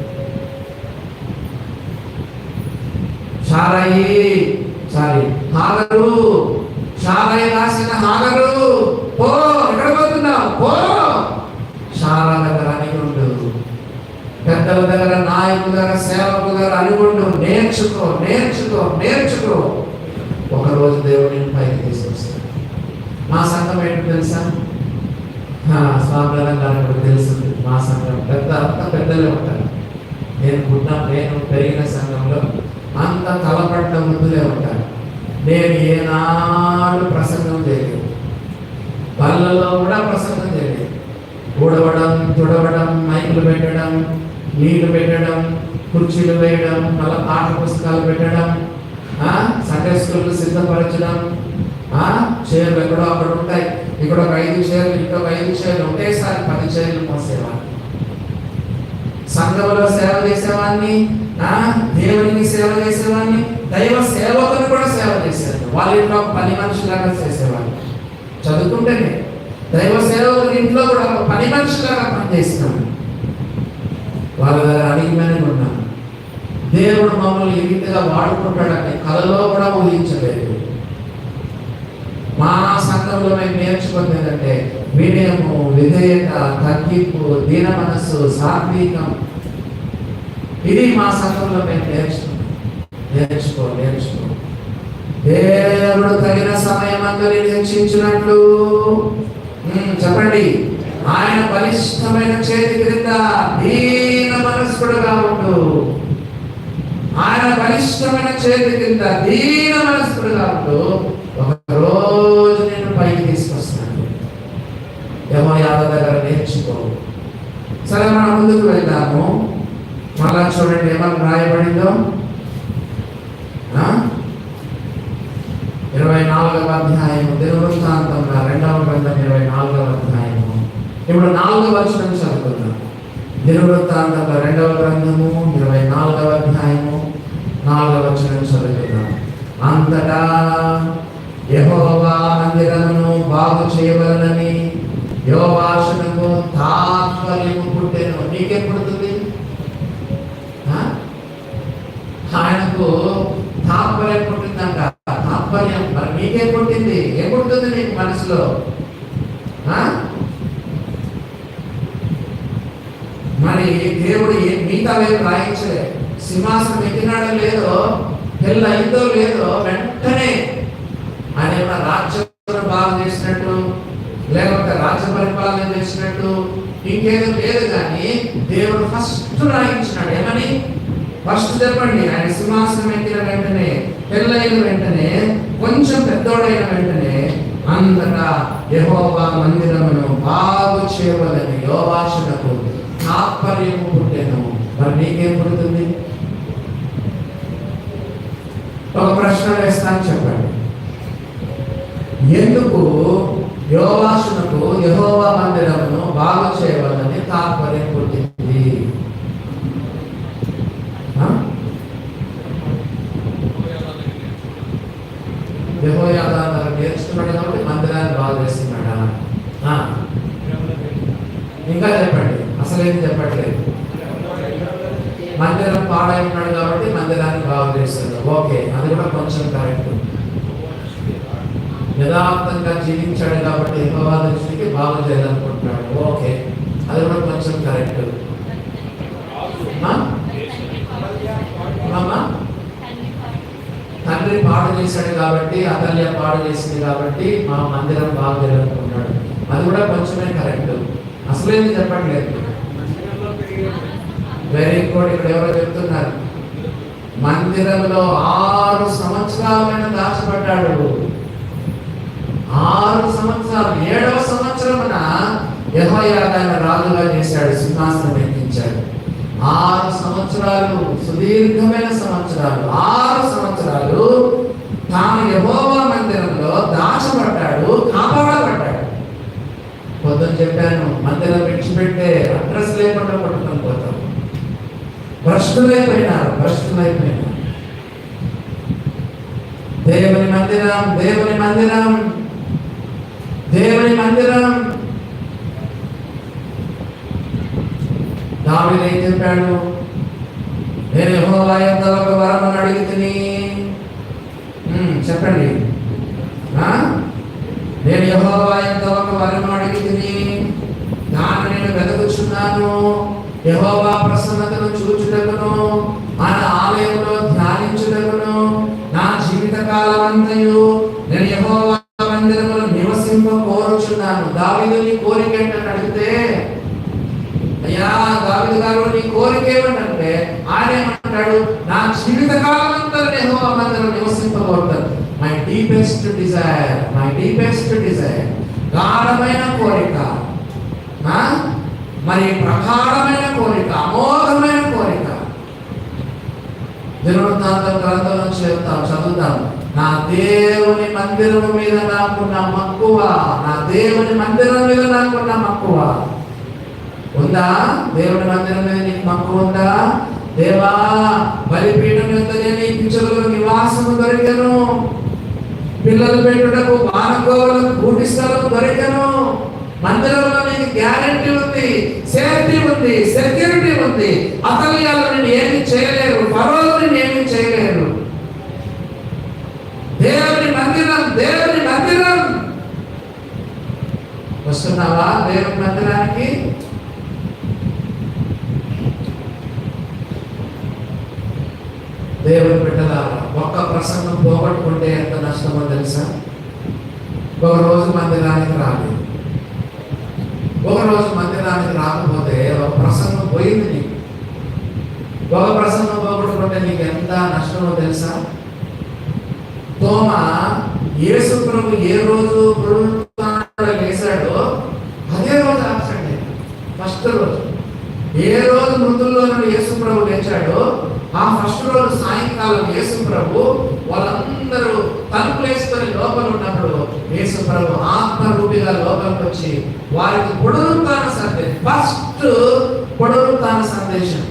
S1: షారయి రాసిన హాగరు, పో, ఎక్కడ పోతున్నావు? పో. షారా దగ్గర అనిగుండు, పెద్దల దగ్గర, నాయకుల దగ్గర, సేవకుల దగ్గర అనిగుండు. నేర్చుకో. ఒకరోజు దేవుడిని పైకి తీసుకొస్తాడు. మా సంఘం ఏంటి తెలుసా? స్వామి గారు తెలుస్తుంది. మా సంఘం పెద్దలే ఉంటారు. నేను పెరిగిన సంఘంలో అంత తలపడ్డ ముందులే ఉంటారు. నేను ఏనాడు ప్రసంగం చేయలేదు, బళ్ళలో కూడా ప్రసంగం చేయలేదు. ఊడవడం, తుడవడం, మైకులు పెట్టడం, నీళ్లు పెట్టడం, కుర్చీలు వేయడం, మళ్ళీ పాఠ పుస్తకాలు పెట్టడం, సండే స్కూల్ సిద్ధపరచడం, చైర్లు ఎక్కడో అక్కడ ఉంటాయి, ఇక్కడ ఒక 5 చైర్లు, ఇంకొక 5 చైర్లు, ఒకేసారి 10 చైర్లు మోసేవాడిని. సంఘంలో సేవ చేసేవాడిని, దేవునికి సేవ చేసేవాడిని, దైవ సేవకుని కూడా సేవ చేసేవాడిని. వాళ్ళ ఇంట్లో 10 మనుషులాగా చేసేవాడిని. చదువుకుంటేనే దైవ సేవకుని ఇంట్లో కూడా 10 మనుషులాగా పనిచేస్తున్నాను. వాళ్ళ దగ్గర అడిగిమని ఉన్నాను. దేవుడు మమ్మల్ని ఈ రీతిగా వాడుకుంటాడని కలలో కూడా ఊహించలేదు. మా సంఘంలో మేము నేర్చుకుంది ఏంటంటే వినయము, విధేయత, తగ్గింపు, దీన మనస్సు, సాత్వికం. ఇది మా సంఘంలో మేము నేర్చుకో. దేవుడు తగిన సమయం అందరినీ హెచ్చించినట్లు చెప్పండి, ఆయన బలిష్టమైన చేతి క్రింద దీన మనస్కుడుగా ఉండు. ఆయన బలిష్టమైన చేతి కింద దీన మనస్కుడుగా ఉండు. ఒక రోజు నేను పైకి తీసుకొస్తాను. యెహోయాద దగ్గర నేర్చుకో. సరే, మనం ముందుకు వెళ్దాము. మళ్ళా చూడండి ఏమని రాయబడిందో. 24వ అధ్యాయము, దినవృత్తాంతంలో 2వ గ్రంథం 24వ అధ్యాయము. ఇప్పుడు 4వ వచనం చదువుతున్నాం. దినవృత్తాంతంలో 2వ గ్రంథము 24వ అధ్యాయము 4వ వచనం చదువుతున్నాం. అంతటా యెహోవా మందిరమును బాగు చేయవలనని యోవాషునకు తాత్పర్యము పుట్టెను. నీకేం పుడుతుంది? ఆయనకు తాత్పర్యం పుట్టిందంట. తాత్పర్యం మరి నీకేం పుట్టింది? ఏం పుడుతుంది నీకు మనసులో? మరి దేవుడు మిగతా వైపు రాయించలే. సింహాసనం ఎక్కినాడో లేదో, పెళ్ళి అయిందో లేదో, వెంటనే ఆయన ఏమైనా రాజ్యం బాగా చేసినట్టు, లేకపోతే రాజ్య పరిపాలన చేసినట్టు ఇంకేదో లేదు. కానీ దేవుడు ఫస్ట్ రాయించినాడు. ఏమని? ఫస్ట్ చెప్పండి. ఆయన సింహాసనం ఎక్కిన వెంటనే, పెళ్ళైన వెంటనే, కొంచెం పెద్దోడైన వెంటనే అంతటా యెహోవా మందిరమును బాగు చేయవలని యోవాషునకు తాత్పర్యము పుట్టెను. మరి నీకేం పుడుతుంది? ఒక ప్రశ్న వేస్తాను, చెప్పండి. ఎందుకు యోవాషునకు యెహోవా మందిరమును బాగు చేయవాలని తాత్పర్యం పుట్టింది? యెహోయాదా నేర్చుకున్నాడు కాబట్టి మందిరాన్ని బాగు చేస్తున్నాడా? ఇంకా చెప్పండి, అసలేం చెప్పట్లేదు. మందిరం పాడై ఉన్నాడు కాబట్టి మందిరాన్ని బాగు చేస్తున్నాడు. ఓకే, అది కూడా కొంచెం కరెక్ట్. యథార్థంగా జీవించాడు కాబట్టి యెహోవా దృష్టికి బాగు చేయాలనుకుంటున్నాడు. ఓకే, అది కూడా కొంచెం కరెక్ట్. తండ్రి పాడు చేశాడు కాబట్టి, అతల్య పాడు చేసింది కాబట్టి మా మందిరం బాగు చేయాలనుకుంటున్నాడు. అది కూడా కొంచెమే కరెక్ట్. అసలేంది చెప్పట్లేదు. Very good. ఇక్కడ ఎవరో చెప్తున్నారు, మందిరంలో 6 సంవత్సరాలైనా దాచబడ్డాడు. 6 సంవత్సరాలు. 7వ సంవత్సరమున యెహోయాదాను రాజుగా చేశాడు, సింహాసనం ఎక్కించాడు. 6 సంవత్సరాలు సుదీర్ఘమైన సంవత్సరాలు. 6 సంవత్సరాలు తాను యెహోవా మందిరంలో దాచబడ్డాడు, కాపాడబడ్డాడు. పొద్దున చెప్పాను, మందిరం విడిచిపెట్టే అడ్రస్ లేకుండా పట్టుకొని పోతాం. భ్రష్టులైపోయినారు. దేవుని మందిరం, దేవుని మందిరం, దేవుని మందిరం. దావీదు ఏం చెప్పాడు? నేను యెహోవా యొద్ద ఒక వరమును అడిగితిని. చెప్పండి. నేను యెహోవా యొద్ద ఒక వరమును అడిగితిని, దాన్ని నేను వెతుకుచున్నాను. యెహోవా ప్రసన్నతను చూచుటకును, ఆయన ఆలయంలో ధ్యానించుటకును నా జీవిత కాలమంతయు నేను యెహోవా మందిరములో నివసింప కోరుచున్నాను. దావీదు నీ కోరిక ఏంటని అడిగితే, అయ్యా దావీదు గారు నీ కోరిక ఏమంటే, ఆయన ఏమంటాడు, నా జీవిత కాలమంతా యెహోవా మందిరంలో నివసింపబోతాను. మై డీపెస్ట్ డిజైర్, గాఢమైన కోరిక, మరి ప్రగాఢమైన కోరిక, అమోఘమైన కోరిక. దినవృత్తాంతం గ్రంథం నుంచి చదువుతాం. నా దేవుని మందిరం మీద నాకున్న మక్కువ, ఉందా? దేవుని మందిరం మీద నీకు మక్కువ ఉందా? దేవా, బలిపీఠం యొక్క నీకు పిచ్చులకు నివాసము దొరికెను, పిల్లలు పెట్టుటకు బాణకోవలకు గూటి స్థలం దొరికెను. మందిరంలో నీకు గ్యారెంటీ ఉంది, సేఫ్టీ ఉంది, సెక్యూరిటీ ఉంది. అతల్యాలు నేను ఏమి చేయలేరు, ఫరోలు నేను ఏమి చేయలేరు. దేవుని మందిరం, దేవుని మందిరం. వస్తున్నావా దేవుని మందిరానికి? దేవుని బిడ్డలారా, ఒక్క ప్రసంగం పోగొట్టుకుంటే ఎంత నష్టమో తెలుసా? ఒక రోజు మందిరానికి రాలేదు, ఒక రోజు మందిరానికి రాకపోతే ఒక ప్రసంగం పోయింది నీకు. ఒక ప్రసంగం పోగొట్టుకుంటే నీకు ఎంత నష్టమో తెలుసా? తోమ యేసు ప్రభు ఏ రోజు లేచాడో అదే రోజు ఆబ్సెంట్ అయ్యాడు. ఫస్ట్ రోజు, ఏ రోజు మృతుల్లో నుండి యేసు ప్రభు లేచాడో ఆ ఫస్ట్ రోజు సాయంకాలం యేసు ప్రభు వాళ్ళందరూ తలుపులు వేసుకొని లోపల ఉన్నప్పుడు యేసు ప్రభు ఆత్మరూపిగా లోపలికి వచ్చి వారికి పునరుత్థాన సందేశం, ఫస్ట్ పునరుత్థాన సందేశం,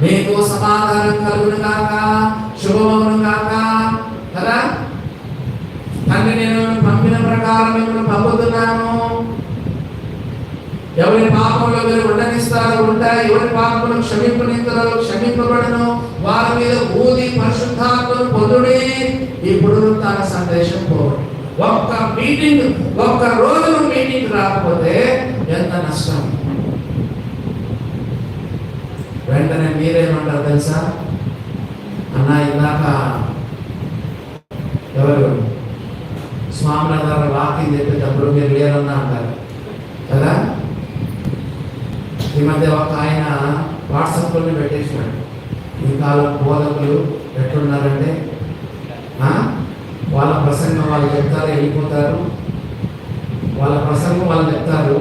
S1: మీకు సమాధానం కలుగును గాక, శుభమగును గాక కదా. తండ్రి నేను పంపిన ప్రకారం మిమ్మల్ని పంపుతున్నాను. ఎవరి పాపంలో మీరు ఉండనిస్తారో ఉంటాయి, ఎవరి పాపములు క్షమింపనిస్తారో క్షమింపబడను, వారి మీద ఊది పరిశుద్ధాత్మను పొందుడి. ఈ పునరుత్థాన సందేశం పోవడం. ఒక్క రోజు మీటింగ్ రాకపోతే ఎంత నష్టం. వెంటనే మీరేమంటారు తెలుసా? అన్న ఇందాక ఎవరు స్వామి గారు వాకింగ్ చెప్పేటప్పుడు మీరు లేరన్నా అంటారు కదా. ఈ మధ్య ఒక ఆయన వాట్సాప్లోనే పెట్టేసినాడు, ఈ కాలం బోధకులు ఎట్లున్నారంటే వాళ్ళ ప్రసంగం వాళ్ళు చెప్తారు, వెళ్ళిపోతారు, వాళ్ళ ప్రసంగం వాళ్ళు చెప్తారు,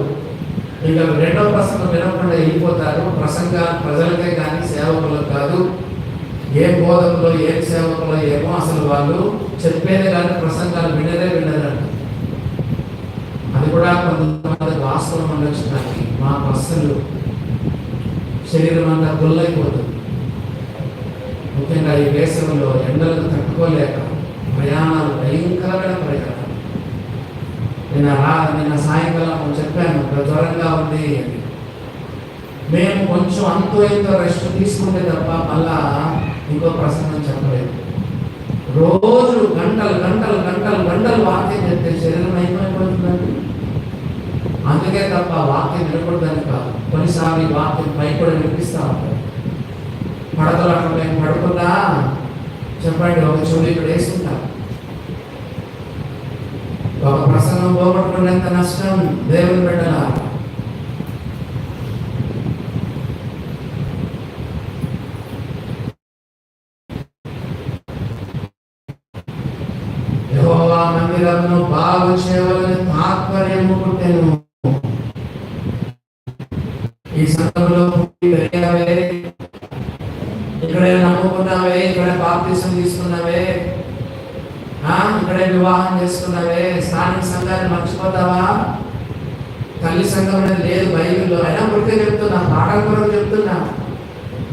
S1: ఇంకా రెండవ ప్రసంగం వినకుండా వెళ్ళిపోతారు. ప్రసంగాలు ప్రజలకే కానీ సేవకులకు కాదు. ఏ బోధకులో ఏ సేవకులో ఏమో అసలు వాళ్ళు చెప్పేదే కానీ ప్రసంగాలు వినలేదంట. అది కూడా కొంతమంది వాస్తవం ఉండొచ్చు, కానీ మాకు అస్సలు శరీరం అంతా గుల్లైపోతుంది. ముఖ్యంగా ఈ వేసవిలో ఎండలకు తట్టుకోలేక ప్రయాణాలు, భయంకరమైన ప్రయాణాలు. నిన్న సాయంకాలం చెప్పాను జ్వరంగా ఉంది అని. మేము కొంచెం అంతో ఎంతో రెస్ట్ తీసుకుంటే తప్ప మళ్ళా ఇంకో ప్రసంగం చెప్పలేదు. రోజు గంటలు గంటలు గంటలు గంటలు వాక్యం చెప్తే శరీరం అయిపోతుందండి. అందుకే తప్ప వాక్యం వినకూడదని కాదు. కొన్నిసార్లు వాక్యం పైకి వినిపిస్తా ఉంటారు. పడతలు అక్కడ మేము పడుకున్నా చెప్పండి, ఒక చెవులు ఇక్కడ వేసుకుంటాం. ఒక ప్రసంగం పోగొట్టుకునేంత నష్టం దేవుని బిడ్డలా. యెహోవా మందిరమును బాగు చేయవలని తాత్పర్యము పుట్టెను. ఈ సంఘంలో పుట్టి పెరిగావే, ఇక్కడే నమ్ముకున్నావే, ఇక్కడే బాప్తిసం తీసుకున్నావే, ఇక్కడే వివాహం చేసుకున్నావే, స్థానిక సంఘాన్ని మర్చిపోతావా? తల్లి సంఘం అనేది లేదు బైబిల్లో. అయినా పుట్టే చెప్తున్నా, పాఠం కొరకు చెప్తున్నా.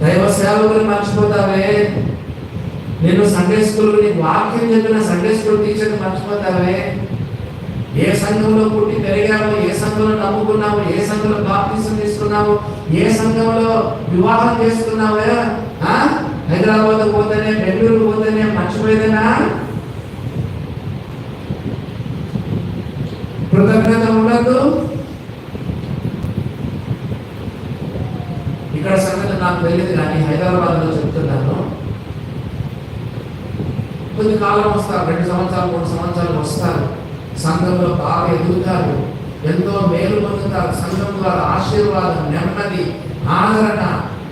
S1: దైవ సేవకులు మర్చిపోతావే, నేను సండే స్కూల్ నీకు వాక్యం చెప్పిన సండే స్కూల్ టీచర్ని మర్చిపోతావే. ఏ సంఘంలో పుట్టి పెరిగావు, ఏ సంఘంలో నమ్ముకున్నావు, ఏ సంఘంలో బాప్తిసం తీసుకున్నావు, ఏ సంఘంలో వివాహం చేసుకున్నావే, హైదరాబాద్ పోతేనే బెంగళూరు పోతేనే మర్చిపోయేదేనా? కృతజ్ఞత ఉండదు. ఇక్కడ సంగతి నాకు తెలియదు, కానీ హైదరాబాద్ లో చెప్తున్నాను. కొద్ది కాలం వస్తారు, 2 సంవత్సరాలు 3 సంవత్సరాలు వస్తారు, సంఘంలో బాగా ఎదుగుతారు, ఎంతో మేలు పొందుతారు, సంఘం ద్వారా ఆశీర్వాదం, నెమ్మది, ఆదరణ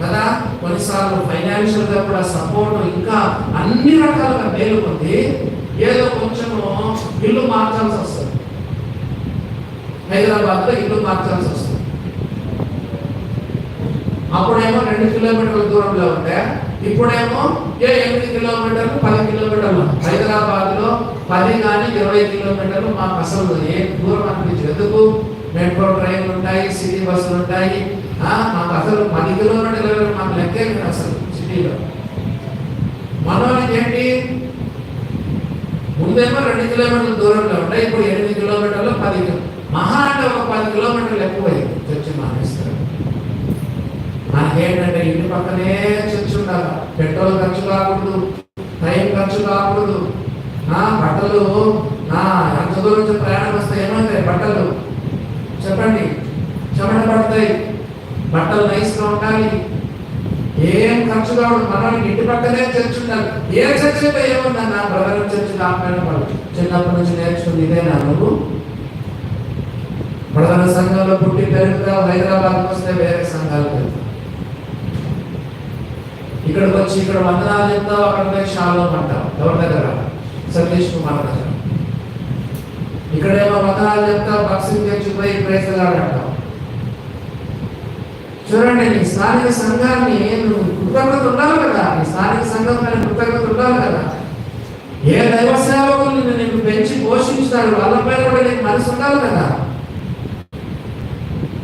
S1: కదా. కొన్నిసార్లు ఫైనాన్షియల్ గా కూడా సపోర్ట్, ఇంకా అన్ని రకాలుగా మేలు పొంది ఏదో కొంచెము ఇల్లు మార్చాల్సి వస్తుంది. హైదరాబాద్ లో ఇల్లు మార్చాల్సి వస్తుంది. అప్పుడేమో 2 కిలోమీటర్ల దూరంలో ఉంటే, ఇప్పుడేమో 8 కిలోమీటర్లు 10 కిలోమీటర్లు. హైదరాబాద్ లో 10 కానీ 20 కిలోమీటర్లు మాకు అసలు ఏ దూరం అనిపించదు. ఎందుకు? మెట్రో ట్రైన్లు ఉంటాయి, సిటీ బస్సులు ఉంటాయి. మాకు అసలు 10 కిలోమీటర్లు మాకు లెక్కే అసలు సిటీలో. మనోళ్ళకి ఏంటి, ముందేమో 2 కిలోమీటర్ల దూరంలో ఉంటాయి, ఇప్పుడు 8 కిలోమీటర్లు 10 కిలోమీటర్లు. మహా అంటే ఒక 10 కిలోమీటర్లు ఎక్కువైంది. చర్చి మానేస్తారు. మనకేంటంటే ఇంటి పక్కనే చర్చి ఉండాలి, పెట్రోల్ ఖర్చు కాకూడదు, టైం ఖర్చు కాకూడదు. బట్టలు ఎంత దూరం నుంచి ప్రయాణం వస్తే ఏమవుతాయి? బట్టలు చెప్పండి, చెమట పడతాయి. బట్టలు నైస్గా ఉండాలి, ఏం ఖర్చు కావడం. మనకి ఇంటి పక్కనే చర్చి ఉండాలి. ఏ చర్చ్ అయితే ఏముందన్నా, బ్రదర్ చర్చి కాకపోయినా వాళ్ళు చిన్నప్పటి నుంచి నేర్చుకుంది ఇదేనా నువ్వు? ప్రధాన సంఘంలో పుట్టి పెరుగుతావు, హైదరాబాద్ వస్తే వేరే సంఘాలకు వెళ్తావు. ఇక్కడికి వచ్చి ఇక్కడ వందనాలు చెప్తావు, అక్కడ షాలో అంటావు. ఎవరి దగ్గర? సతీష్ కుమార్ దగ్గర. ఇక్కడేమో వందనాలు చెప్తావు, బాక్సింగ్ తెచ్చిపోయి ప్రేసలాడు అంటావు. చూడండి, నీ స్థానిక సంఘాన్ని నువ్వు కృతజ్ఞత ఉండాలి కదా. నీ స్థానిక సంఘం పైన కృతజ్ఞత ఉండాలి కదా. ఏ దైవ సేవకులు నీకు పెంచి పోషించుతాడు, వాళ్ళపై కూడా నీకు మనసు ఉండాలి కదా.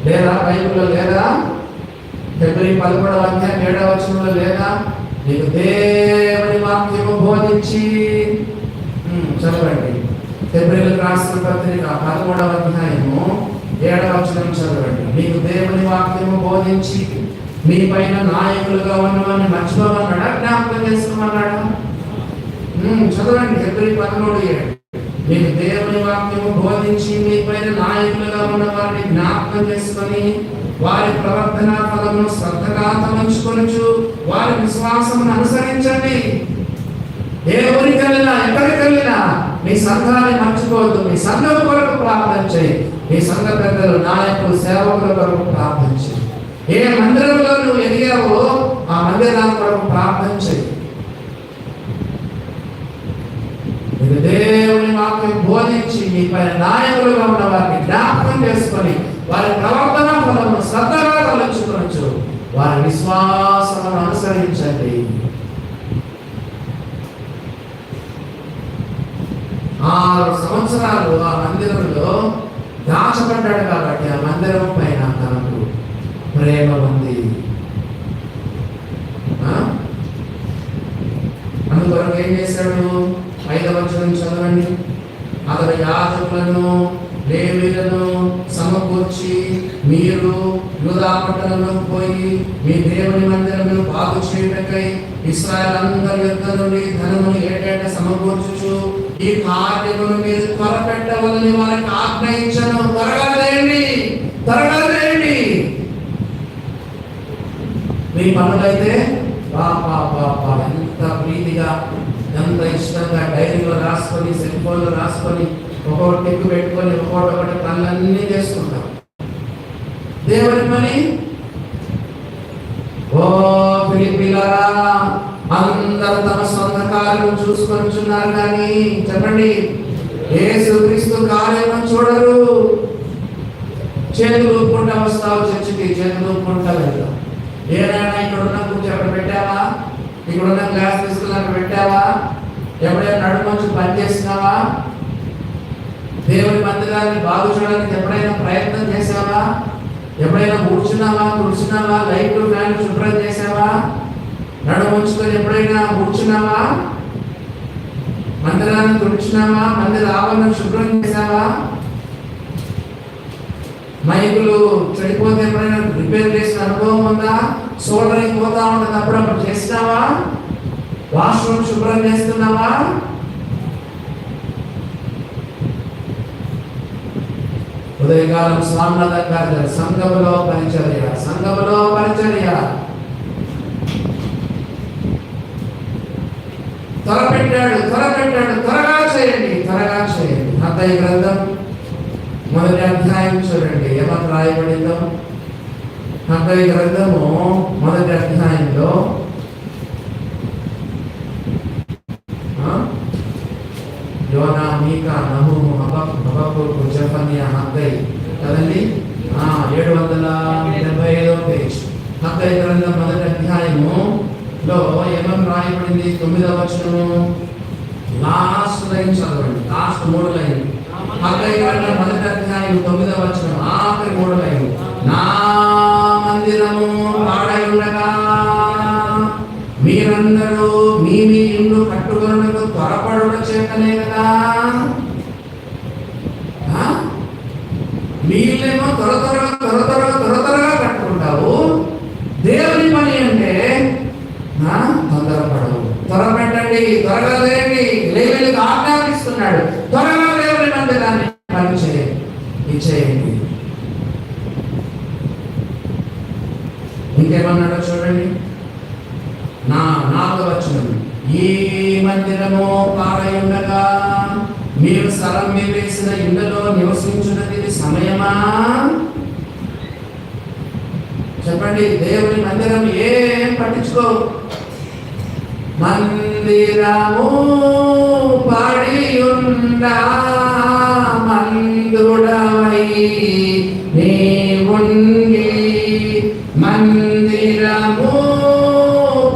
S1: లేదా? బైబిల్లో లేదా? ఫిబ్రవరి 11వ అధ్యాయం 7వ వచనంలో లేదా? నీకు దేవుని వాక్యము బోధించి, చదవండి. ఫిబ్రవరికి రాసిన పత్రిక 13వ అధ్యాయము 7వ వచనం చదవండి. మీకు దేవుని వాక్యము బోధించి మీ పైన నాయకులుగా ఉన్నవాడిని మర్చిపోమన్నాడా, జ్ఞాపకం చేసుకోమన్నాడా? చదవండి. ఫిబ్రవరి 13:7. మీకు దేవుని వాక్యము బోధించి మీ పైన నాయకులుగా ఉన్న వారిని జ్ఞాపకం చేసుకొని వారి ప్రవర్తన ఫలమును శ్రద్ధగా తలంచుకొనుచు వారి విశ్వాసమును అనుసరించండి. ఏ ఊరికి వెళ్ళినా, ఎక్కడికి వెళ్ళినా మీ సంఘాన్ని మర్చిపోవద్దు. మీ సంఘం కొరకు ప్రార్థన చేయి. మీ సంఘ పెద్దలు, నాయకులు, సేవకుల కొరకు ప్రార్థన చేయి. ఏ మందిరంలో నువ్వు ఎదిగావో ఆ మందిరాల కొరకు ప్రార్థన చేయి. దేవుని వాక్యం బోధించి మీ పైన నాయకులుగా ఉన్న వారిని జ్ఞాపకం చేసుకొని వారి ప్రవర్తన ఫలమును శ్రద్ధగా తలంచుకొనొచ్చు వారి విశ్వాసమును అనుసరించండి. 6 సంవత్సరాలు ఆ మందిరంలో దాచబడ్డాడు కాబట్టి ఆ మందిరం పైన తనకు ప్రేమ ఉంది. అందుకొరకు ఏం చేశాడు? 5వ వచనం చదవండి. అతడు యాజకులను లేవీయులను సమకూర్చి, మీరు యూదా పట్టణంలో పోయి మీ దేవుని మందిరమును బాగు చేయుటకై ఇశ్రాయేలు అందరి యొద్ద నుండి ధనమును ఏటేటా సమకూర్చుచు ఈ కార్యమును మీరు త్వరపెట్టవలని వారికి ఆజ్ఞయించను. త్వరగా చేయండి, త్వరగా చేయండి. మీ పనులైతే ఎంత ప్రీతిగా, ఎంత ఇష్టంగా డైరీలో రాసుకొని, సెల్ ఫోన్లో రాసుకొని, ఒక్కొక్కటి టిక్కు పెట్టుకొని, ఒక్కొక్కటి పనులన్నీ చేసుకుంటాం. దేవుని పని ఓ ఫిలిప్పీయులారా, అందరూ తమ సొంత కార్యం చూసుకొనిచున్నారు కానీ చెప్పండి, యేసుక్రీస్తు కార్యం చూడరు. చేతులు ఊపుకుంటా వస్తావు చర్చికి, చేతులు ఊపుకుంటా వెళ్తావు. ఏదైనా ఇక్కడ ఉన్న కూర్చో అక్కడ పెట్టావా? ఇక్కడ ఉన్న గ్లాస్ తీసుకుని అక్కడ పెట్టావా? ఎప్పుడైనా నడుము వచ్చి పని చేస్తున్నావా? దేవుని మందిరాన్ని బాగు చేయడానికి ఎప్పుడైనా ప్రయత్నం చేసావా? ఎప్పుడైనా కూర్చున్నావా? లైట్లు ఫ్యాన్లు శుభ్రం చేసావా? నడుము ఉంచుకొని ఎప్పుడైనా కూర్చున్నావా? మందిరాన్ని తుడిచినావా? మందిర ఆవరణ శుభ్రం చేసావా? మైకులు చెడిపోతే ఎప్పుడైనా రిపేర్ చేసిన అనుభవం ఉందా? సోల్డరింగ్ పోతా ఉంటుంది, అప్పుడప్పుడు చేసినావా? వాష్రూమ్ శుభ్రం చేస్తున్నావా? ఉదయకాలం స్వామినాథన్ గారు సంఘములో పరిచర్య త్వరపెట్టాడు. త్వరగా చేయండి. హగ్గయి గ్రంథం 1వ అధ్యాయం చూడండి, ఏమని రాయబడిందో. హగ్గయి గ్రంథము 1వ అధ్యాయంలో యోనా, మీకా, నహూము, హబక్కూకు, జెఫన్యా, హగ్గయి కదండి. 775వ పేజ్. హగ్గయి గ్రంథం 1వ అధ్యాయములో ఏమని రాయబడింది? 9వ వచనము లాస్ట్ లైన్ చదవండి, లాస్ట్ 3 లైన్. హగ్గయి గ్రంథం 1వ అధ్యాయం 9వ వచనం ఆఖరి 3 లైన్. నా మందిరము పాడై ఉండగా మీరందరూ మీ ఇల్లు కట్టుకొనుటకు త్వరపడుట చేతనే కదా. మీ ఇల్లేమో త్వరగా కట్టుకుంటావు. దేవుని పని అంటే తొందరపడవు. త్వరపెట్టండి, త్వరగా చేయండి. లేవీయులకు ఆజ్ఞాపిస్తున్నాడు, త్వరగా దేవుని మందిరాన్ని పని చేయండి. ఇంకేమన్నాడో చూడండి, 4వ వచనం. ఈ మందిరము పాడై ఉండగా మీరు స్థలం వేసిన ఇళ్లలో నివసించున్నది సమయమా? చెప్పండి. దేవుని మందిరం ఏం పట్టించుకో. మందిరము పాడి ఉండా మందుడవై నీవుండి, మందిరము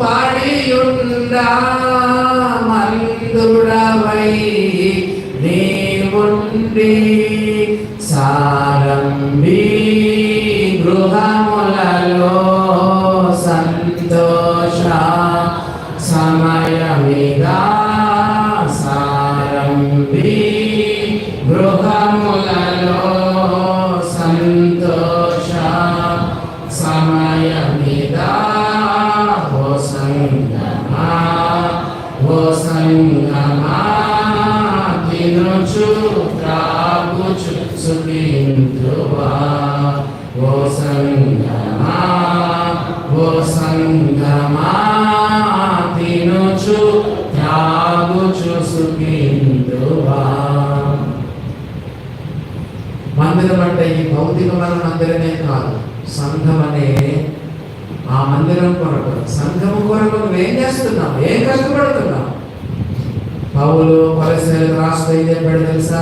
S1: పాడి ఉండా మందుడవై నీవుండి, సారంభి గృహములలో సంతోష సమయమిగా, సారంభి గృహములలో సంతోష సమయమిగా. ఓ సంగమా తినుచు త్రాగుచు సుఖింతువా. ఓ సంగమా తినుచు త్రాగుచు సుఖింతువా. మందిరం అంటే ఈ భౌతికమైన మందిరమే కాదు, సంఘం అనే ఆ మందిరం కొరకు, సంఘము కొరకు నువ్వేం చేస్తున్నావు? ఏం కష్టపడుతున్నావు? పౌలు కొలస్సీయులకు రాస్తూ ఏం చెప్పాడు తెలుసా?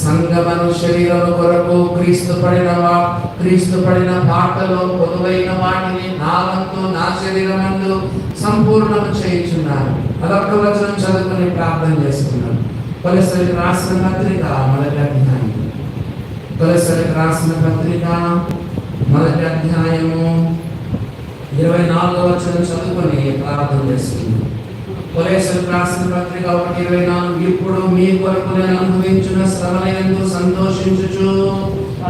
S1: సంఘమను శరీరం కొరకు క్రీస్తు పడిన పాటలో పొదువైన వాటిని నావంతు నా శరీరమందు సంపూర్ణము చేయుచున్నాను. అదొక్క వచనం చదువుకుని ప్రార్థన చేసుకున్నాను. కొలెస్సరికి రాసిన పత్రిక మొదటి అధ్యాయం, కొలెస్సరికి రాసిన పత్రిక మొదటి అధ్యాయము 24వ వచనం చదువుకొని ప్రార్థన చేస్తుంది. కొలెస్సరికి రాసిన పత్రిక 1:24, ఇప్పుడు మీ కొరకు నేను అనుభవించిన శ్రమలయందు సంతోషించుచు.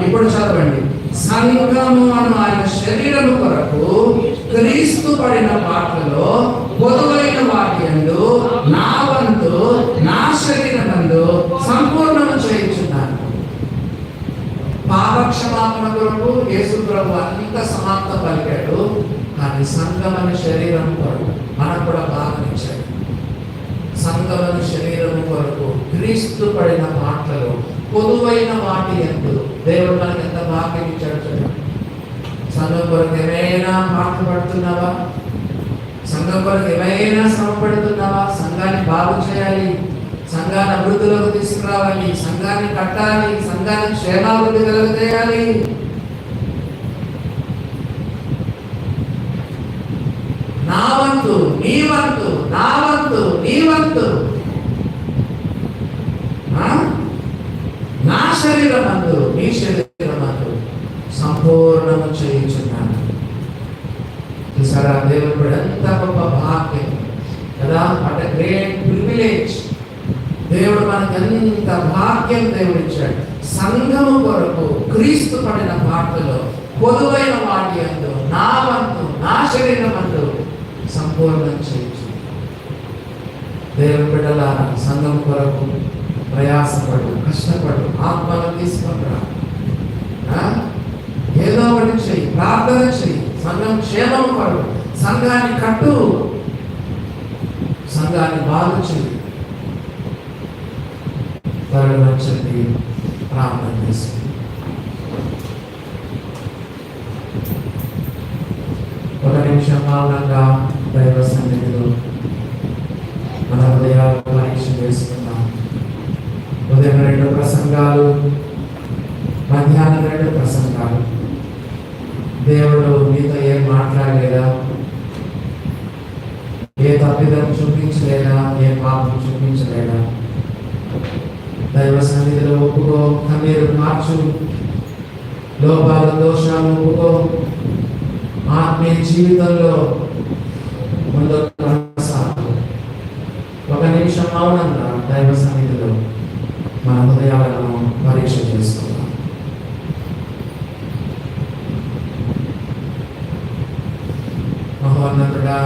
S1: ఇప్పుడు చదవండి. సంఘము అను ఆయన శరీరము కొరకు క్రీస్తు పడిన పాటలలో పొదువైన వాటి యందు నా వంతు నా శరీరమందు సంపూర్ణము చేయించున్నాను. పాపక్షమాపణ కొరకు యేసు ప్రభు అంత సమాప్త పలికాడు. కానీ సంఘమని శరీరం కొరకు మనకు కూడా భాగమిచ్చాడు. సంఘమని శరీరం కొరకు క్రీస్తు పడిన పాటలలో పొదువైన వాటి యందు దేవుడు మనకి ఎంత భాగ్యం ఇచ్చాడు చూడండి. సంఘం కొరకు ఏమైనా పాట పడుతున్నావా? సంఘం కొరకు ఏమైనా శ్రమ పడుతున్నావా? సంఘాన్ని బాగు చేయాలి, సంఘాన్ని అభివృద్ధిలోకి తీసుకురావాలి, సంఘాన్ని కట్టాలి, సంఘాన్ని క్షేమాభివృద్ధి కలుగజేయాలి. నా వంతు నీ వంతు, నా వంతు నీ వంతు, నా శరీరమందు నీ శరీరమందు సంపూర్ణము చేయించున్నాను. చూసారా దేవుడు ఎంత గొప్ప భాగ్యం కదా, వాట్ ఎ గ్రేట్ ప్రివిలేజ్. దేవుడు మనకు ఎంత భాగ్యం దేవుడు ఇచ్చాడు. సంఘము కొరకు క్రీస్తు పడిన పాటలో పొదువైన వాటి యందు నా వంతు నా శరీరమందు సంపూర్ణం చేయించు. దేవుడు బిడ్డలారా, సంఘం కొరకు ప్రయాసపడు, కష్టపడు, ఆత్మను తీసుకుంటా, ఏదో ఒకటి చెయ్యి, ప్రార్థన చెయ్యి, సంఘం క్షేమం పడు, సంఘాన్ని కట్టు, సంఘాన్ని బాగు చెయ్యి. త్వరగా వచ్చి ప్రార్థన చేసి ఒక నిమిషం మౌనంగా దైవ సన్నిధిలో మన హృదయాలు పరీక్ష చేసుకుందాం. ఉదయం 2 ప్రసంగాలు, మధ్యాహ్నం 2 ప్రసంగాలు. దేవుడు మీతో ఏం మాట్లాడలేదా? ఏ తప్పిదం చూపించలేదా? ఏ పాపం చూపించలేదా? దైవ సన్నిధిలో ఒప్పుకో, కన్నీరు మార్చు, లోపాల దోషాలు ఒప్పుకో, ఆత్మీయ జీవితంలో ముందుకు కొనసాగు. ఒక నిమిషం మౌనంగా దైవ సన్నిధిలో మన హృదయాలను పరీక్ష చేసుకుందాం. మహోన్నతుడా,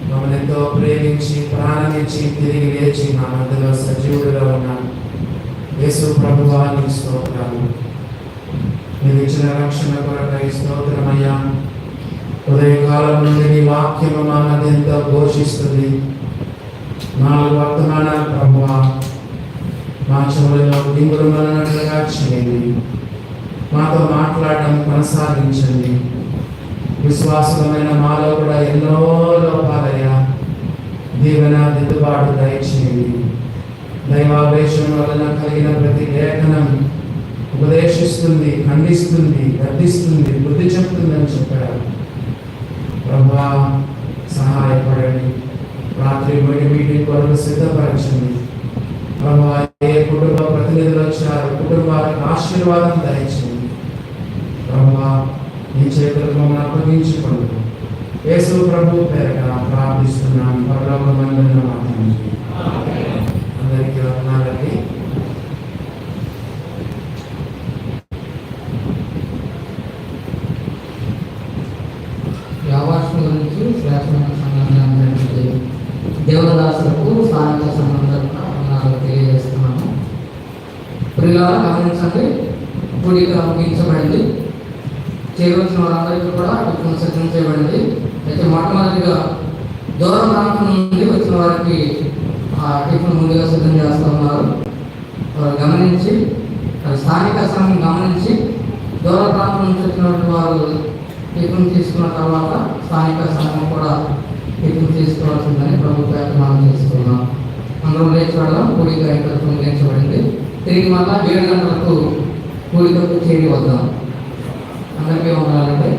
S1: మమ్మల్ని ఎంతో ప్రేమించి ప్రాణమించి తిరిగి లేచి మా మధ్యలో సజీవుడిగా ఉన్న యేసు ప్రభువా నీకు స్తోత్రాలు. మీరు ఇచ్చిన రక్షణ కొరకై స్తోత్రమయ్యా. ఉదయకాలం నుండి నీ వాక్యము మా మధ్య ఎంతో ఘోషిస్తుంది. 4 వర్తమానాలు ప్రభువా మా చెవులలో డింగురుమన్నట్లుగా చేయండి. మాతో మాట్లాడడం కొనసాగించండి. విశ్వాసమైన మాలో కూడా ఎన్నో లోపాలయ్యా, దీవెన దిద్దుబాటు దయచేయండి. దైవావేశం వలన కలిగిన ప్రతి లేఖనం ఉపదేశిస్తుంది, ఖండిస్తుంది, గద్దిస్తుంది, బుద్ధి చెప్తుందని చెప్పారు. ప్రభువా సహాయపడండి. రాత్రి బయట మీటింగ్ కొరకు సిద్ధపరచండి. ప్రభువా ఏ కుటుంబ ప్రతినిధులు వచ్చారు, కుటుంబాలకు ఆశీర్వాదం దయచేయండి. ప్రభువా నీ చేతులకు మమ్మల్ని అప్పగించుకోండి. యేసు ప్రభు పేరిట ప్రార్థిస్తున్నాం. పరలోకమందున్న మా తండ్రి. అందరికీ వందనాలండి.
S2: యావార్షం గురించి శ్రేష్టమైన సంఘాన్ని దేవదాసులకు స్థానిక సంఘం తరఫున వందనాలు తెలియజేస్తున్నాము. ప్రియులారా గమనించండి, కూడిక ముగించబడింది. చేయవలసిన వారందరికీ కూడా టిఫిన్ సిద్ధం చేయబడింది. అయితే మొట్టమొదటిగా దూర ప్రాంతం నుండి వచ్చిన వారికి ఆ టిఫిన్ ముందుగా సిద్ధం చేస్తూ ఉన్నారు. వారు గమనించి, స్థానిక సంఘం గమనించి దూర ప్రాంతం నుంచి వచ్చినటువంటి వారు టిఫిన్ తీసుకున్న తర్వాత స్థానిక సంఘం కూడా టిఫిన్ తీసుకోవాల్సిందని ప్రభుత్వ మనం చేస్తున్నాం. అందరం లేచి వెళ్ళడం. కూడిక ఇంతకు ముగించబడింది. తిరిగి మళ్ళా 7 గంటలకు కూడికకు చేరి వద్దాం. అందరికీ వందనాలండి.